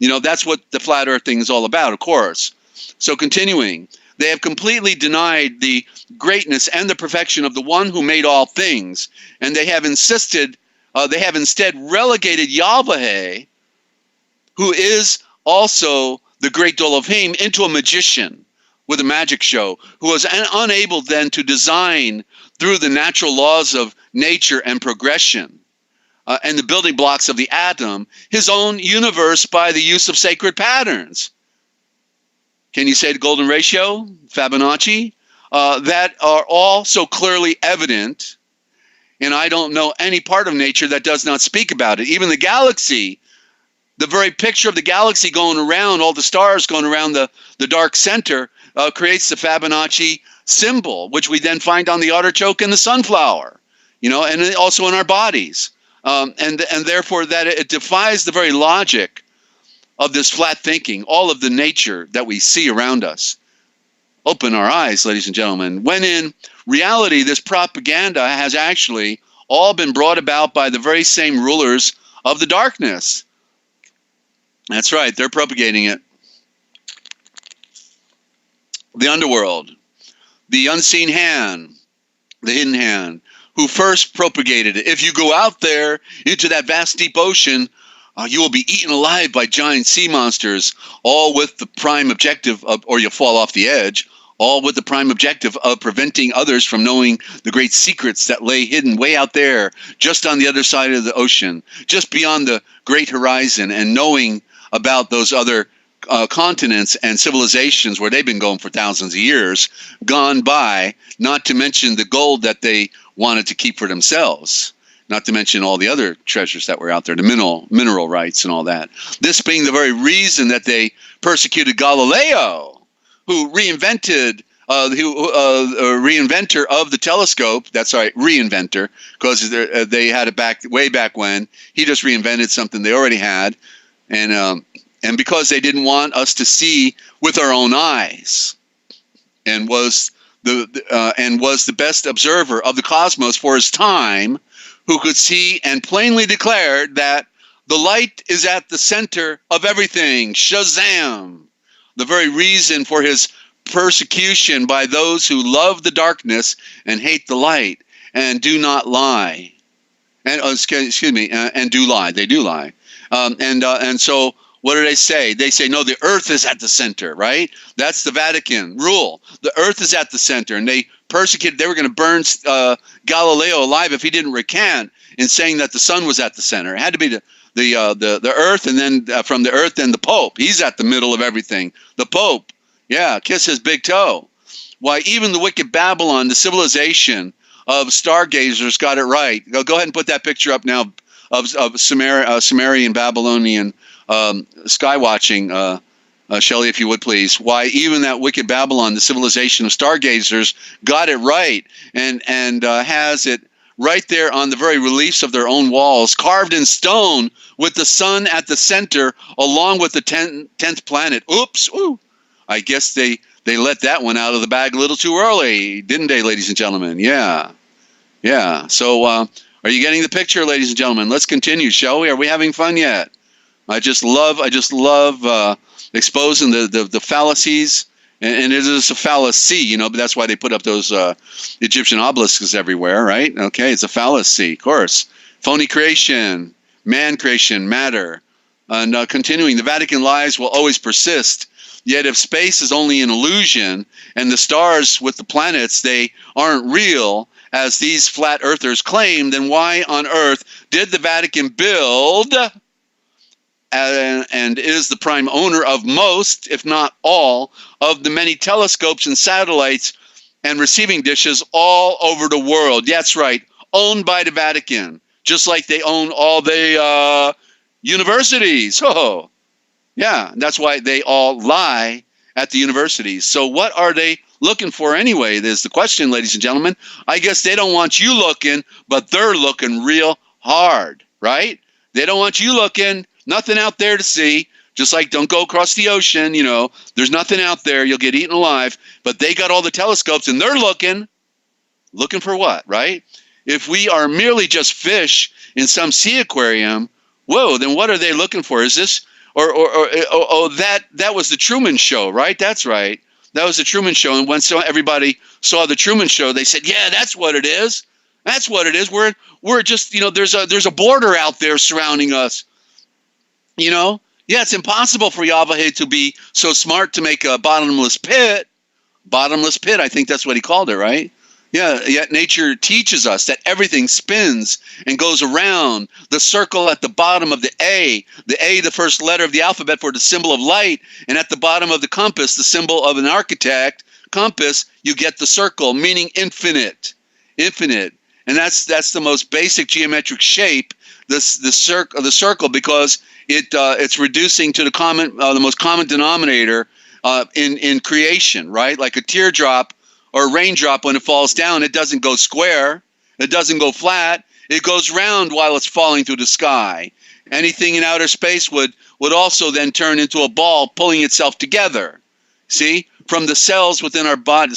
That's what the flat earth thing is all about, of course. So continuing, they have completely denied the greatness and the perfection of the one who made all things, and they have instead relegated Yahweh, who is also the great Elohim, into a magician with a magic show, who was unable then to design through the natural laws of nature and progression and the building blocks of the atom his own universe by the use of sacred patterns. Can you say the golden ratio, Fibonacci? That are all so clearly evident, and I don't know any part of nature that does not speak about it. Even the galaxy, the very picture of the galaxy going around, all the stars going around the dark center, creates the Fibonacci symbol, which we then find on the artichoke and the sunflower, and also in our bodies. And therefore that it defies the very logic of this flat thinking, all of the nature that we see around us. Open our eyes, ladies and gentlemen. When in reality, this propaganda has actually all been brought about by the very same rulers of the darkness. That's right, they're propagating it. The underworld, the unseen hand, the hidden hand, who first propagated it. If you go out there into that vast deep ocean, you will be eaten alive by giant sea monsters, all with the prime objective of, or you'll fall off the edge, all with the prime objective of preventing others from knowing the great secrets that lay hidden way out there, just on the other side of the ocean, just beyond the great horizon, and knowing about those other continents and civilizations where they've been going for thousands of years, gone by, not to mention the gold that they wanted to keep for themselves, not to mention all the other treasures that were out there, the mineral rights and all that. This being the very reason that they persecuted Galileo, who reinvented, reinventor of the telescope. That's right, reinventor, because they had it way back when. He just reinvented something they already had, and because they didn't want us to see with our own eyes, and was the best observer of the cosmos for his time, who could see and plainly declared that the light is at the center of everything. Shazam! The very reason for his persecution by those who love the darkness and hate the light. and do not lie. And excuse me, and do lie. They do lie. And so what do they say? They say, no, the earth is at the center, right? That's the Vatican rule. The earth is at the center. And they persecuted, they were going to burn Galileo alive if he didn't recant in saying that the sun was at the center. It had to be the earth, and then from the earth, then the Pope. He's at the middle of everything. The Pope, yeah, kiss his big toe. Why, even the wicked Babylon, the civilization of stargazers, got it right. Go ahead and put that picture up now of Sumerian Babylonian sky watching, Shelley, if you would please. Why, even that wicked Babylon, the civilization of stargazers, got it right and has it right there on the very reliefs of their own walls, carved in stone with the sun at the center, along with the 10th planet. Oops! Ooh. I guess they let that one out of the bag a little too early, didn't they, ladies and gentlemen? Yeah. So, are you getting the picture, ladies and gentlemen? Let's continue, shall we? Are we having fun yet? I just love exposing the fallacies, and it is a fallacy, but that's why they put up those Egyptian obelisks everywhere, right? Okay, it's a fallacy, of course. Phony creation, man creation, matter. And continuing, the Vatican lies will always persist. Yet if space is only an illusion, and the stars with the planets, they aren't real, as these flat earthers claim, then why on earth did the Vatican build and is the prime owner of most, if not all, of the many telescopes and satellites and receiving dishes all over the world? That's right, owned by the Vatican, just like they own all the universities. Oh, yeah, that's why they all lie at the universities. So what are they looking for anyway? There's the question, ladies and gentlemen. I guess they don't want you looking, but they're looking real hard, right? They don't want you looking, nothing out there to see. Just like don't go across the ocean, there's nothing out there, you'll get eaten alive. But they got all the telescopes and they're looking for what, right? If we are merely just fish in some sea aquarium, whoa, then what are they looking for? Is this that was the Truman Show, right? That's right. That was the Truman Show. And when everybody saw the Truman Show, they said, yeah, that's what it is. That's what it is. We're just, there's a border out there surrounding us. Yeah, it's impossible for Yahweh to be so smart to make a bottomless pit. Bottomless pit, I think that's what he called it, right? Yeah, yet nature teaches us that everything spins and goes around the circle at the bottom of the A, the first letter of the alphabet for the symbol of light, and at the bottom of the compass, the symbol of an architect, compass, you get the circle, meaning infinite. Infinite. And that's the most basic geometric shape, the circle, because it's reducing to the most common denominator in creation, right? Like a teardrop or a raindrop, when it falls down, it doesn't go square, it doesn't go flat, it goes round while it's falling through the sky. Anything in outer space would also then turn into a ball pulling itself together. See, from the cells within our body.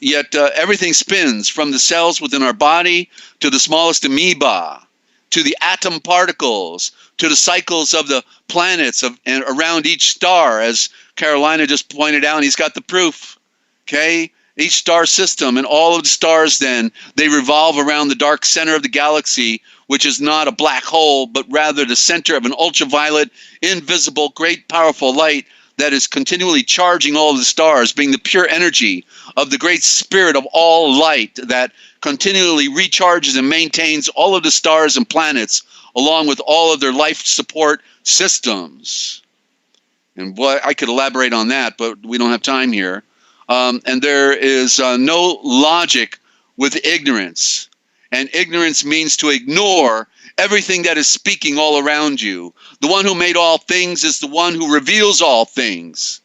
Yet everything spins from the cells within our body to the smallest amoeba, to the atom particles, to the cycles of the planets and around each star, as Carolina just pointed out, and he's got the proof. Okay? Each star system and all of the stars then, they revolve around the dark center of the galaxy, which is not a black hole, but rather the center of an ultraviolet, invisible, great, powerful light that is continually charging all of the stars, being the pure energy of the great spirit of all light that continually recharges and maintains all of the stars and planets, along with all of their life support systems. And boy, I could elaborate on that, but we don't have time here. And there is no logic with ignorance. And ignorance means to ignore everything that is speaking all around you. The one who made all things is the one who reveals all things.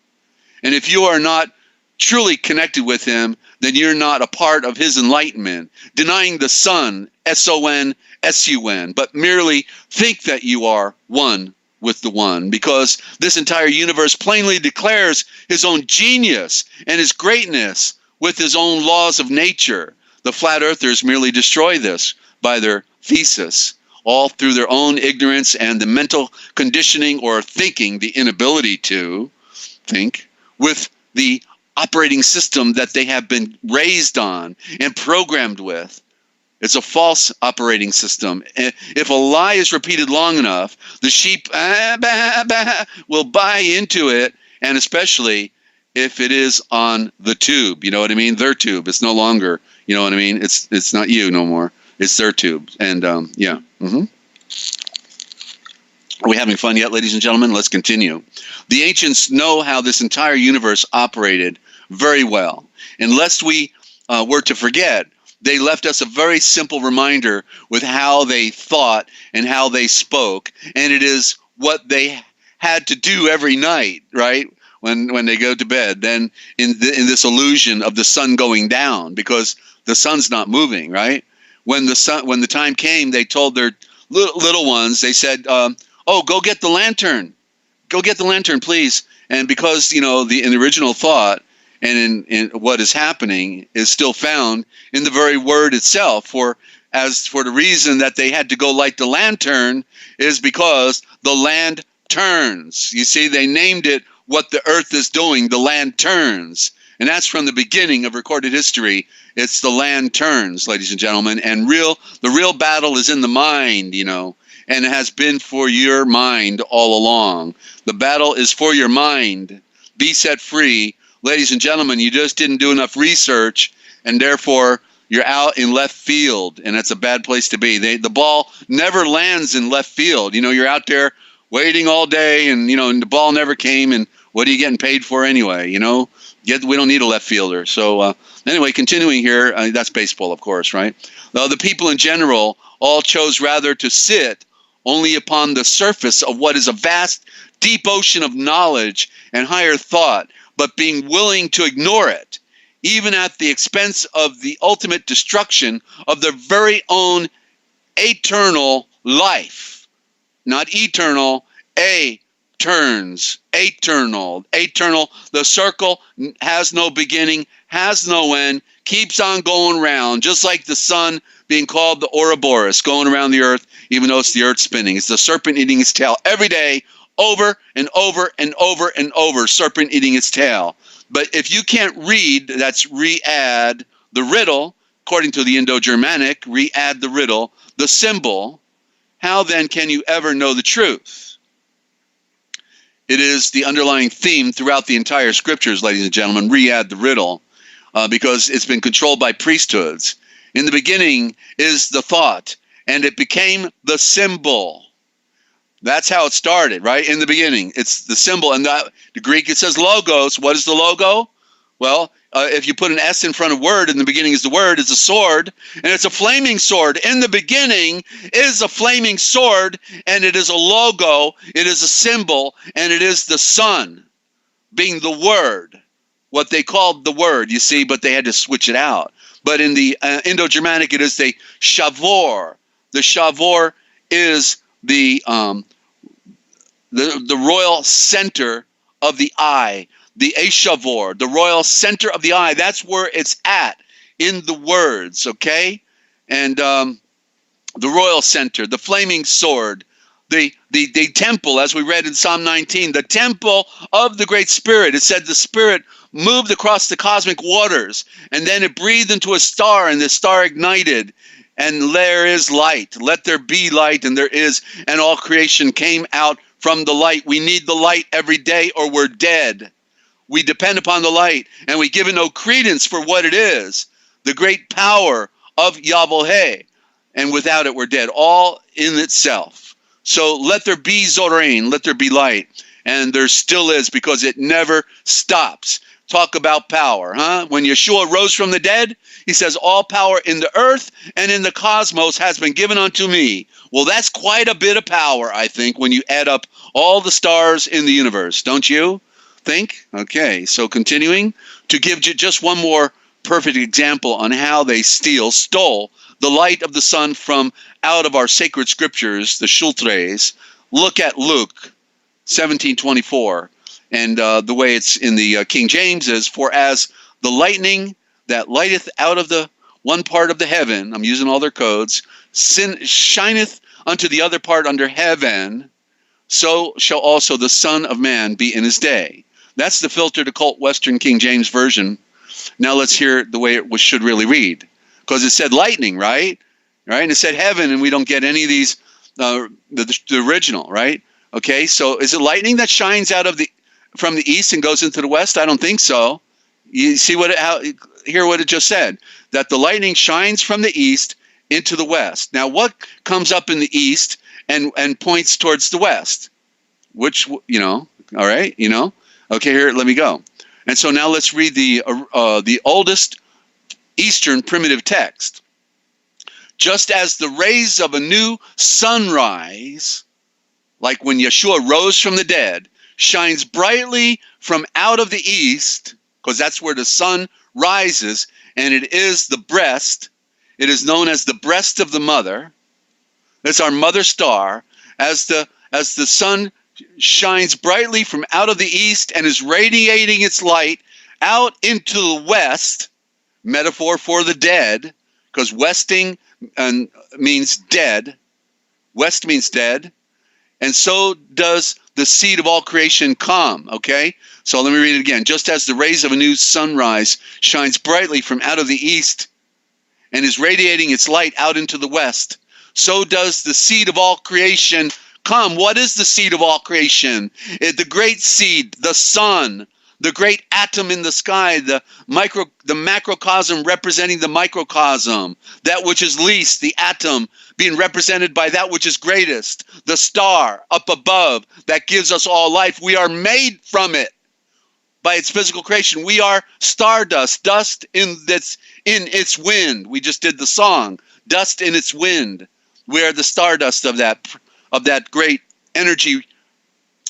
And if you are not truly connected with him, then you're not a part of his enlightenment. Denying the Son, S-O-N-S-U-N, but merely think that you are one with the one, because this entire universe plainly declares his own genius and his greatness with his own laws of nature. The flat earthers merely destroy this by their thesis, all through their own ignorance and the mental conditioning or thinking, the inability to think, with the operating system that they have been raised on and programmed with. It's a false operating system. If a lie is repeated long enough, the sheep will buy into it, and especially if it is on the tube. You know what I mean? Their tube. It's no longer, you know what I mean? It's not you no more. It's their tube. And yeah. Are we having fun yet, ladies and gentlemen? Let's continue. The ancients know how this entire universe operated very well. And lest we were to forget, they left us a very simple reminder with how they thought and how they spoke. And it is what they had to do every night, right? When they go to bed. Then in this illusion of the sun going down, because the sun's not moving, right? When the time came, they told their little ones, they said, oh, go get the lantern. Go get the lantern, please. And because, in the original thought, and in what is happening is still found in the very word itself. For the reason that they had to go light the lantern is because the land turns. You see, they named it what the earth is doing. The land turns. And that's from the beginning of recorded history. It's the land turns, ladies and gentlemen. And the real battle is in the mind, and it has been for your mind all along. The battle is for your mind. Be set free. Ladies and gentlemen, you just didn't do enough research, and therefore you're out in left field, and that's a bad place to be. The ball never lands in left field. You're out there waiting all day, and and the ball never came, and what are you getting paid for anyway? We don't need a left fielder. So anyway, continuing here, that's baseball, of course, right? The people in general all chose rather to sit only upon the surface of what is a vast, deep ocean of knowledge and higher thought, but being willing to ignore it, even at the expense of the ultimate destruction of their very own eternal life. Not eternal, eternal. The circle has no beginning, has no end, keeps on going round, just like the sun being called the Ouroboros, going around the earth, even though it's the earth spinning. It's the serpent eating its tail every day, over and over and over and over, serpent eating its tail. But if you can't read, that's re-add the riddle, according to the Indo-Germanic, re-add the riddle, the symbol, how then can you ever know the truth? It is the underlying theme throughout the entire scriptures, ladies and gentlemen, re-add the riddle, because it's been controlled by priesthoods. In the beginning is the thought, and it became the symbol. That's how it started, right? In the beginning, it's the symbol. And the Greek, it says logos. What is the logo? Well, if you put an S in front of word, in the beginning is the word, it's a sword, and it's a flaming sword. In the beginning is a flaming sword, and it is a logo, it is a symbol, and it is the sun being the word, what they called the word, you see, but they had to switch it out. But in the Indo-Germanic, it is the shavor. The shavor is the royal center of the eye, the eshavor, the royal center of the eye. That's where it's at in the words, okay? And the royal center, the flaming sword, the temple, as we read in Psalm 19, the temple of the Great Spirit. It said the Spirit moved across the cosmic waters, and then it breathed into a star, and the star ignited, and there is light. Let there be light, and there is, and all creation came out from the light. We need the light every day, or we're dead. We depend upon the light, and we give it no credence for what it is, the great power of Yochelleg, and without it, we're dead, all in itself. So let there be Zorain, let there be light, and there still is, because it never stops. Talk about power, huh? When Yeshua rose from the dead, he says, all power in the earth and in the cosmos has been given unto me. Well, that's quite a bit of power, I think, when you add up all the stars in the universe, don't you think? Okay, so continuing to give just one more perfect example on how they stole the light of the sun from out of our sacred scriptures, the Shultres. Look at Luke 17:24. And the way it's in the King James is, for as the lightning that lighteth out of the one part of the heaven, I'm using all their codes, shineth unto the other part under heaven, so shall also the Son of Man be in his day. That's the filtered occult Western King James Version. Now let's hear the way it should really read. Because it said lightning, right? Right? And it said heaven, and we don't get any of these, the original, right? Okay, so is it lightning that shines from the east and goes into the west? I don't think so. You see hear what it just said, that the lightning shines from the east into the west. Now, what comes up in the east and points towards the west? Which, all right, Okay, here, let me go. And so now let's read the oldest Eastern primitive text. Just as the rays of a new sunrise, like when Yeshua rose from the dead, shines brightly from out of the east, because that's where the sun rises, and it is the breast. It is known as the breast of the mother. That's our mother star. As the sun shines brightly from out of the east and is radiating its light out into the west, metaphor for the dead, because westing means dead. West means dead. And so does the seed of all creation come, okay? So let me read it again. Just as the rays of a new sunrise shines brightly from out of the east and is radiating its light out into the west, so does the seed of all creation come. What is the seed of all creation? The great seed, the sun, the great atom in the sky, the macrocosm representing the microcosm, that which is least, the atom being represented by that which is greatest, the star up above that gives us all life. We are made from it by its physical creation. We are stardust, dust that's in its wind. We just did the song, dust in its wind. We are the stardust of that great energy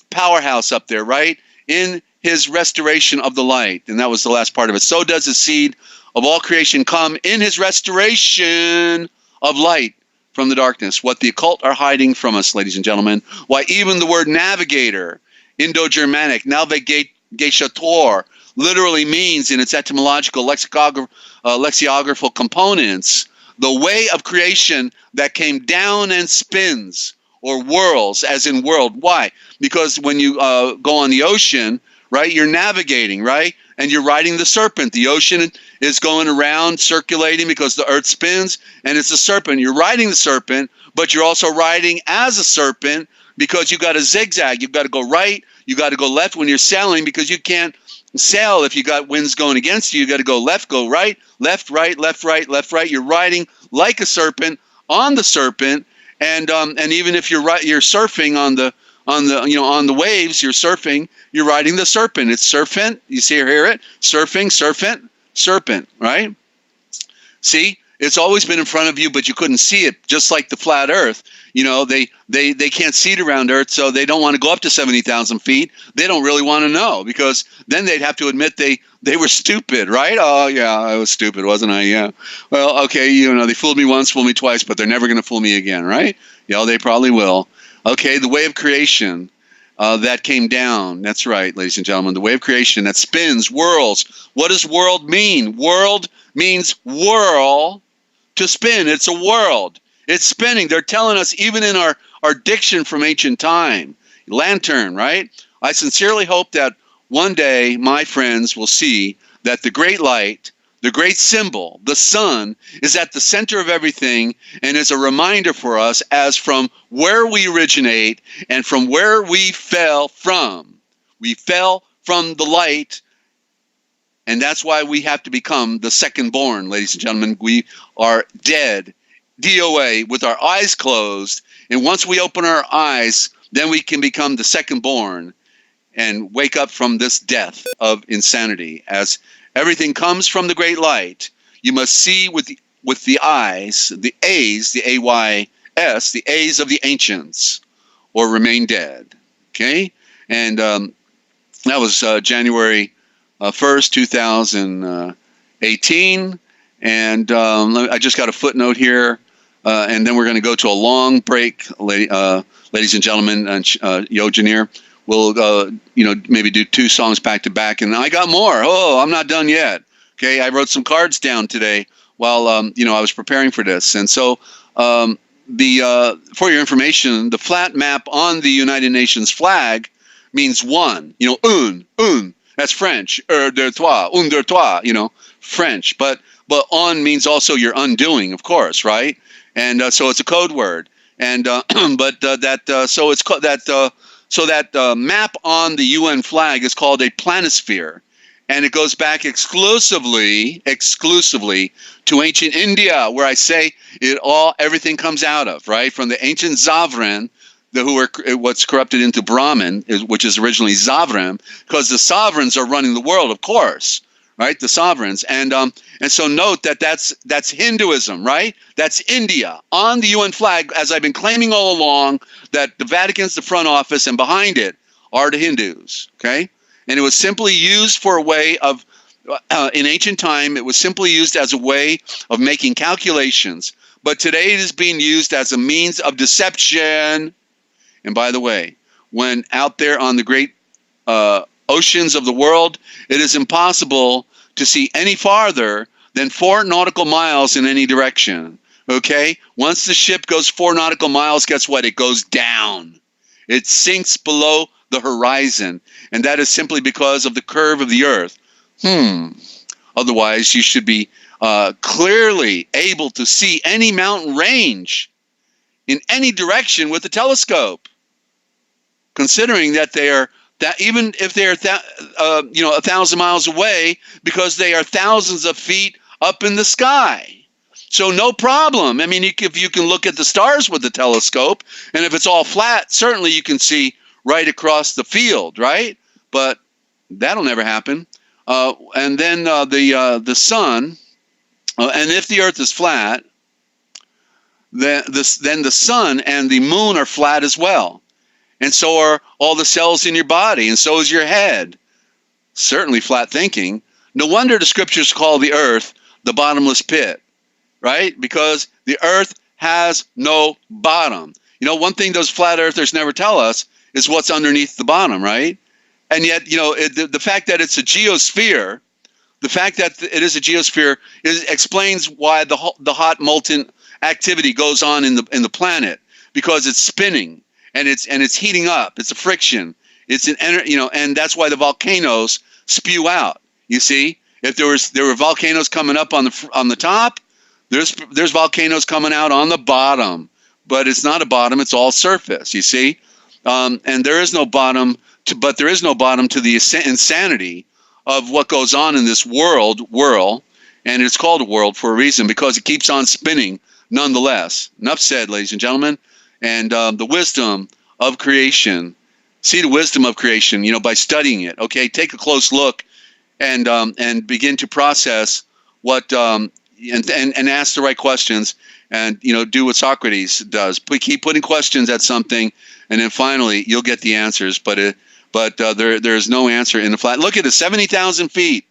powerhouse up there, right? In his restoration of the light. And that was the last part of it. So does the seed of all creation come in his restoration of light from the darkness. What the occult are hiding from us, ladies and gentlemen. Why even the word navigator, Indo-Germanic, navigator, literally means in its etymological lexicographical components, the way of creation that came down and spins, or whirls, as in world. Why? Because when you go on the ocean, right, you're navigating, right? And you're riding the serpent. The ocean is going around, circulating because the earth spins, and it's a serpent. You're riding the serpent, but you're also riding as a serpent because you got to zigzag. You've got to go right. You got to go left when you're sailing because you can't sail if you got winds going against you. You got to go left, go right, left, right, left, right, left, right. You're riding like a serpent on the serpent, and even if you're surfing on the waves, you're surfing. You're riding the serpent. It's serpent. You see or hear it? Surfing, serpent, right? See, it's always been in front of you, but you couldn't see it. Just like the flat Earth, they can't see it around Earth, so they don't want to go up to 70,000 feet. They don't really want to know because then they'd have to admit they were stupid, right? Oh yeah, I was stupid, wasn't I? Yeah. Well, okay, they fooled me once, fooled me twice, but they're never going to fool me again, right? Yeah, they probably will. Okay, the way of creation that came down. That's right, ladies and gentlemen. The way of creation that spins, whirls. What does world mean? World means whirl, to spin. It's a world. It's spinning. They're telling us even in our diction from ancient time. Lantern, right? I sincerely hope that one day my friends will see that the great light, the great symbol, the sun, is at the center of everything and is a reminder for us as from where we originate and from where we fell from. We fell from the light, and that's why we have to become the second born, ladies and gentlemen. We are dead, DOA, with our eyes closed, and once we open our eyes, then we can become the second born and wake up from this death of insanity. As everything comes from the great light, you must see with the eyes, the A's, the A-Y-S, the A's of the ancients, or remain dead. Okay? And that was January 1st, 2018. And I just got a footnote here. And then we're going to go to a long break, ladies and gentlemen. And Yochelleg will, maybe do 2 songs back to back. And I got more. Oh, I'm not done yet. Okay, I wrote some cards down today while I was preparing for this. And so, for your information, the flat map on the United Nations flag means one. Un. That's French. De toi, de toi, French. But on means also your undoing, of course, right? And so it's a code word. And so it's called that. So that map on the UN flag is called a planisphere, and it goes back exclusively to ancient India, where I say everything comes out of, right? From the ancient Zavran, who were what's corrupted into Brahmin, which is originally Zavran, because the sovereigns are running the world, of course, right? The sovereigns, and so note that's Hinduism, right? That's India on the UN flag, as I've been claiming all along, that the Vatican's the front office, and behind it are the Hindus, okay? And it was simply used for a way of, in ancient time, it was simply used as a way of making calculations. But today it is being used as a means of deception. And by the way, when out there on the great oceans of the world, it is impossible to see any farther than 4 nautical miles in any direction, okay? Once the ship goes 4 nautical miles, guess what? It goes down. It sinks below the horizon, and that is simply because of the curve of the earth. Otherwise, you should be clearly able to see any mountain range in any direction with a telescope, considering that they are even if they are 1,000 miles away, because they are thousands of feet up in the sky. So no problem. I mean, if you can look at the stars with the telescope, and if it's all flat, certainly you can see right across the field, right? But that'll never happen. And then the sun, and if the earth is flat, then the sun and the moon are flat as well. And so are all the cells in your body, and so is your head. Certainly flat thinking. No wonder the scriptures call the earth the bottomless pit, right? Because the earth has no bottom. One thing those flat earthers never tell us is what's underneath the bottom, right? And yet, the fact that it's a geosphere, explains why the hot molten activity goes on in the planet, because it's spinning. And it's heating up. It's a friction. It's and that's why the volcanoes spew out. You see, if there were volcanoes coming up on the top, there's volcanoes coming out on the bottom. But it's not a bottom. It's all surface. You see, and there is no bottom. There is no bottom to the insanity of what goes on in this whirl, and it's called a world for a reason, because it keeps on spinning. Nonetheless, enough said, ladies and gentlemen. And the wisdom of creation, see the wisdom of creation, by studying it. Okay, take a close look, and begin to process what and ask the right questions, and do what Socrates does. Keep putting questions at something, and then finally you'll get the answers. But there is no answer in the flat. Look at it, 70,000 feet.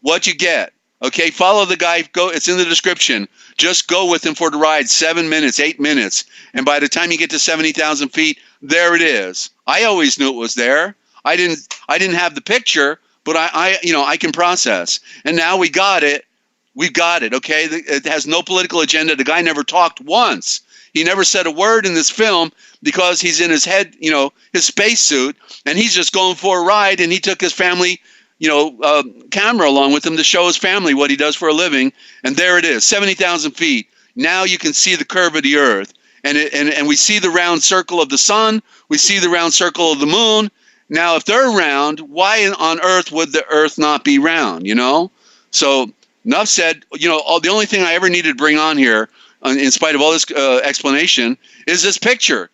What you get? Okay, follow the guy. Go. It's in the description. Just go with him for the ride. 7 minutes, 8 minutes, and by the time you get to 70,000 feet, there it is. I always knew it was there. I didn't have the picture, but I can process. And now we got it. We've got it. Okay, it has no political agenda. The guy never talked once. He never said a word in this film, because he's in his head, his spacesuit, and he's just going for a ride. And he took his family, camera along with him to show his family what he does for a living. And there it is, 70,000 feet. Now you can see the curve of the earth, and we see the round circle of the sun. We see the round circle of the moon. Now, if they're round, why on earth would the earth not be round? So enough said. The only thing I ever needed to bring on here, in spite of all this explanation, is this picture.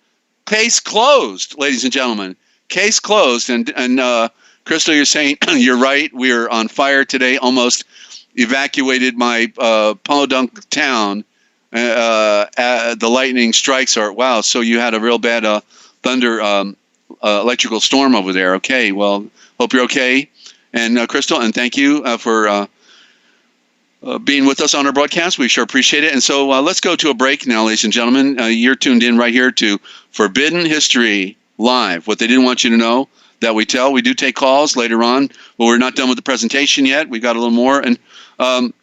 Case closed, ladies and gentlemen. Case closed. And Crystal, you're saying you're right. We are on fire today. Almost evacuated my Podunk town. The lightning strikes are wow. So you had a real bad thunder electrical storm over there. Okay. Well, hope you're okay. And Crystal, and thank you for being with us on our broadcast. We sure appreciate it. And so let's go to a break now, ladies and gentlemen. You're tuned in right here to Forbidden History Live. What they didn't want you to know, that we tell. We do take calls later on, but we're not done with the presentation yet. We got a little more. And but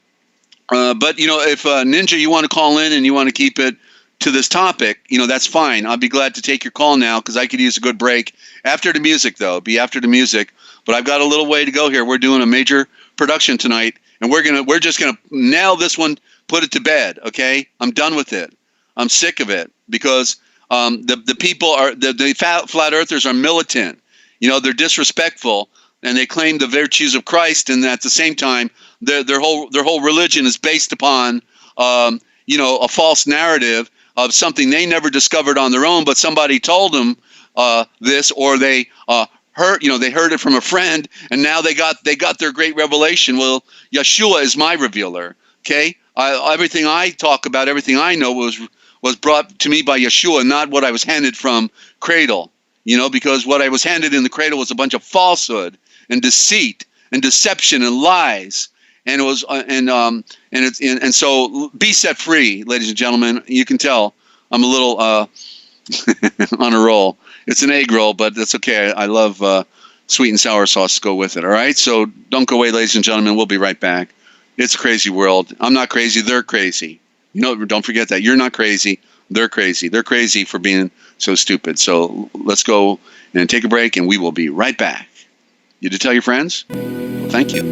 if Ninja, you want to call in and you want to keep it to this topic, that's fine. I'll be glad to take your call now because I could use a good break. After the music, though. Be after the music. But I've got a little way to go here. We're doing a major production tonight, and we're just gonna nail this one, put it to bed, okay? I'm done with it. I'm sick of it because the people are the flat earthers are militant. They're disrespectful, and they claim the virtues of Christ, and at the same time, their whole religion is based upon a false narrative of something they never discovered on their own, but somebody told them this, or they heard it from a friend, and now they got their great revelation. Well, Yeshua is my revealer. Okay, everything I talk about, everything I know was brought to me by Yeshua, not what I was handed from cradle. Because what I was handed in the cradle was a bunch of falsehood and deceit and deception and lies. And it was and so be set free, ladies and gentlemen. You can tell I'm a little on a roll. It's an egg roll, but that's okay. I love sweet and sour sauce to go with it. All right, so don't go away, ladies and gentlemen. We'll be right back. It's a crazy world. I'm not crazy. They're crazy. Don't forget that. You're not crazy. They're crazy. They're crazy for being so stupid. So let's go and take a break, and we will be right back. You to tell your friends? Well, thank you.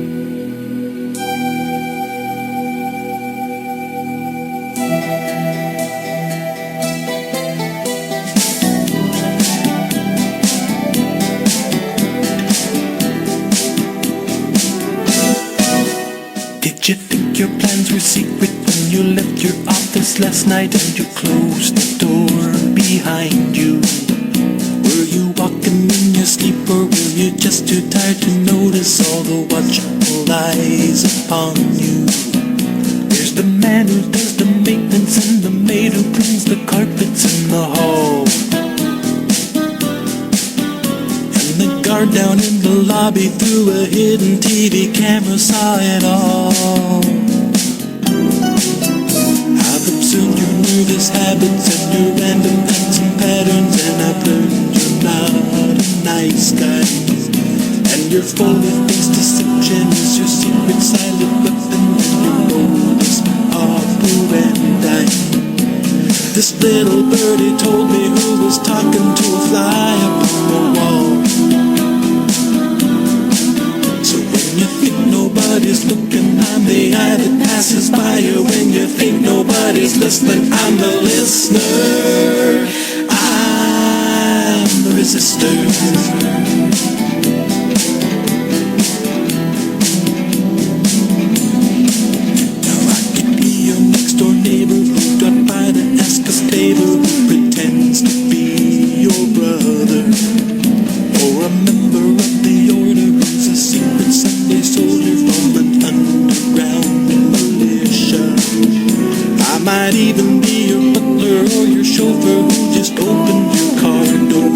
Did you think your plans were secret when you left your office last night and you closed the door behind you? Were you walking in your sleep, or were you just too tired to notice all the watchful eyes upon you? There's the man who does the maintenance and the maid who cleans the carpets in the hall, the guard down in the lobby through a hidden TV camera saw it all. I've observed your nervous habits and your random acts and patterns, and I've learned you're not a nice guy. And your fully-faced deception is your secret silent weapon and your modus operandi. This little birdie told me who was talking to a fly upon the wall. So when you think nobody's looking, I'm the eye that passes by you. When you think nobody's listening, I'm the listener. I'm the resistor. Who pretends to be your brother, or a member of the order who's a secret Sunday soldier from an underground militia. I might even be your butler or your chauffeur who just opened your car door.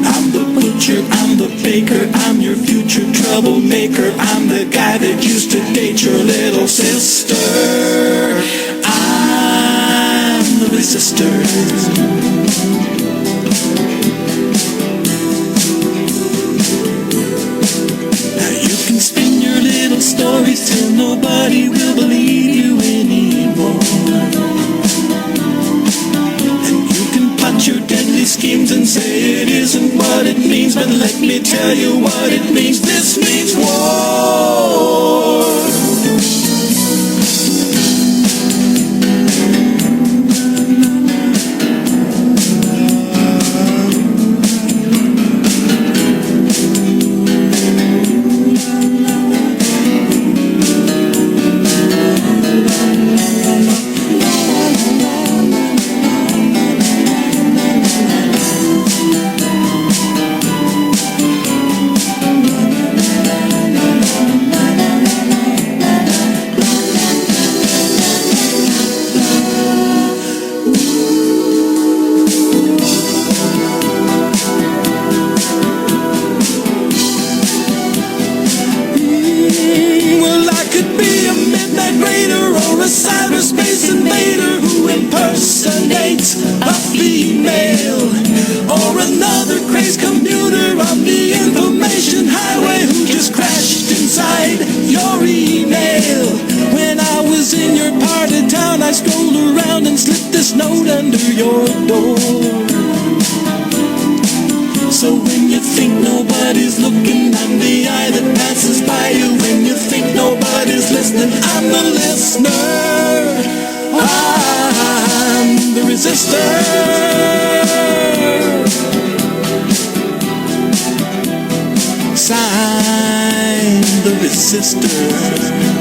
I'm the butcher, I'm the baker, I'm your future troublemaker. I'm the guy that used to date your little sister. The resistors. Now you can spin your little stories till nobody will believe you anymore. And you can plot your deadly schemes and say it isn't what it means, but let me tell you what it means. This means war. So when you think nobody's looking, I'm the eye that passes by you. When you think nobody's listening, I'm the listener. I'm the resistor. Sign the resistor.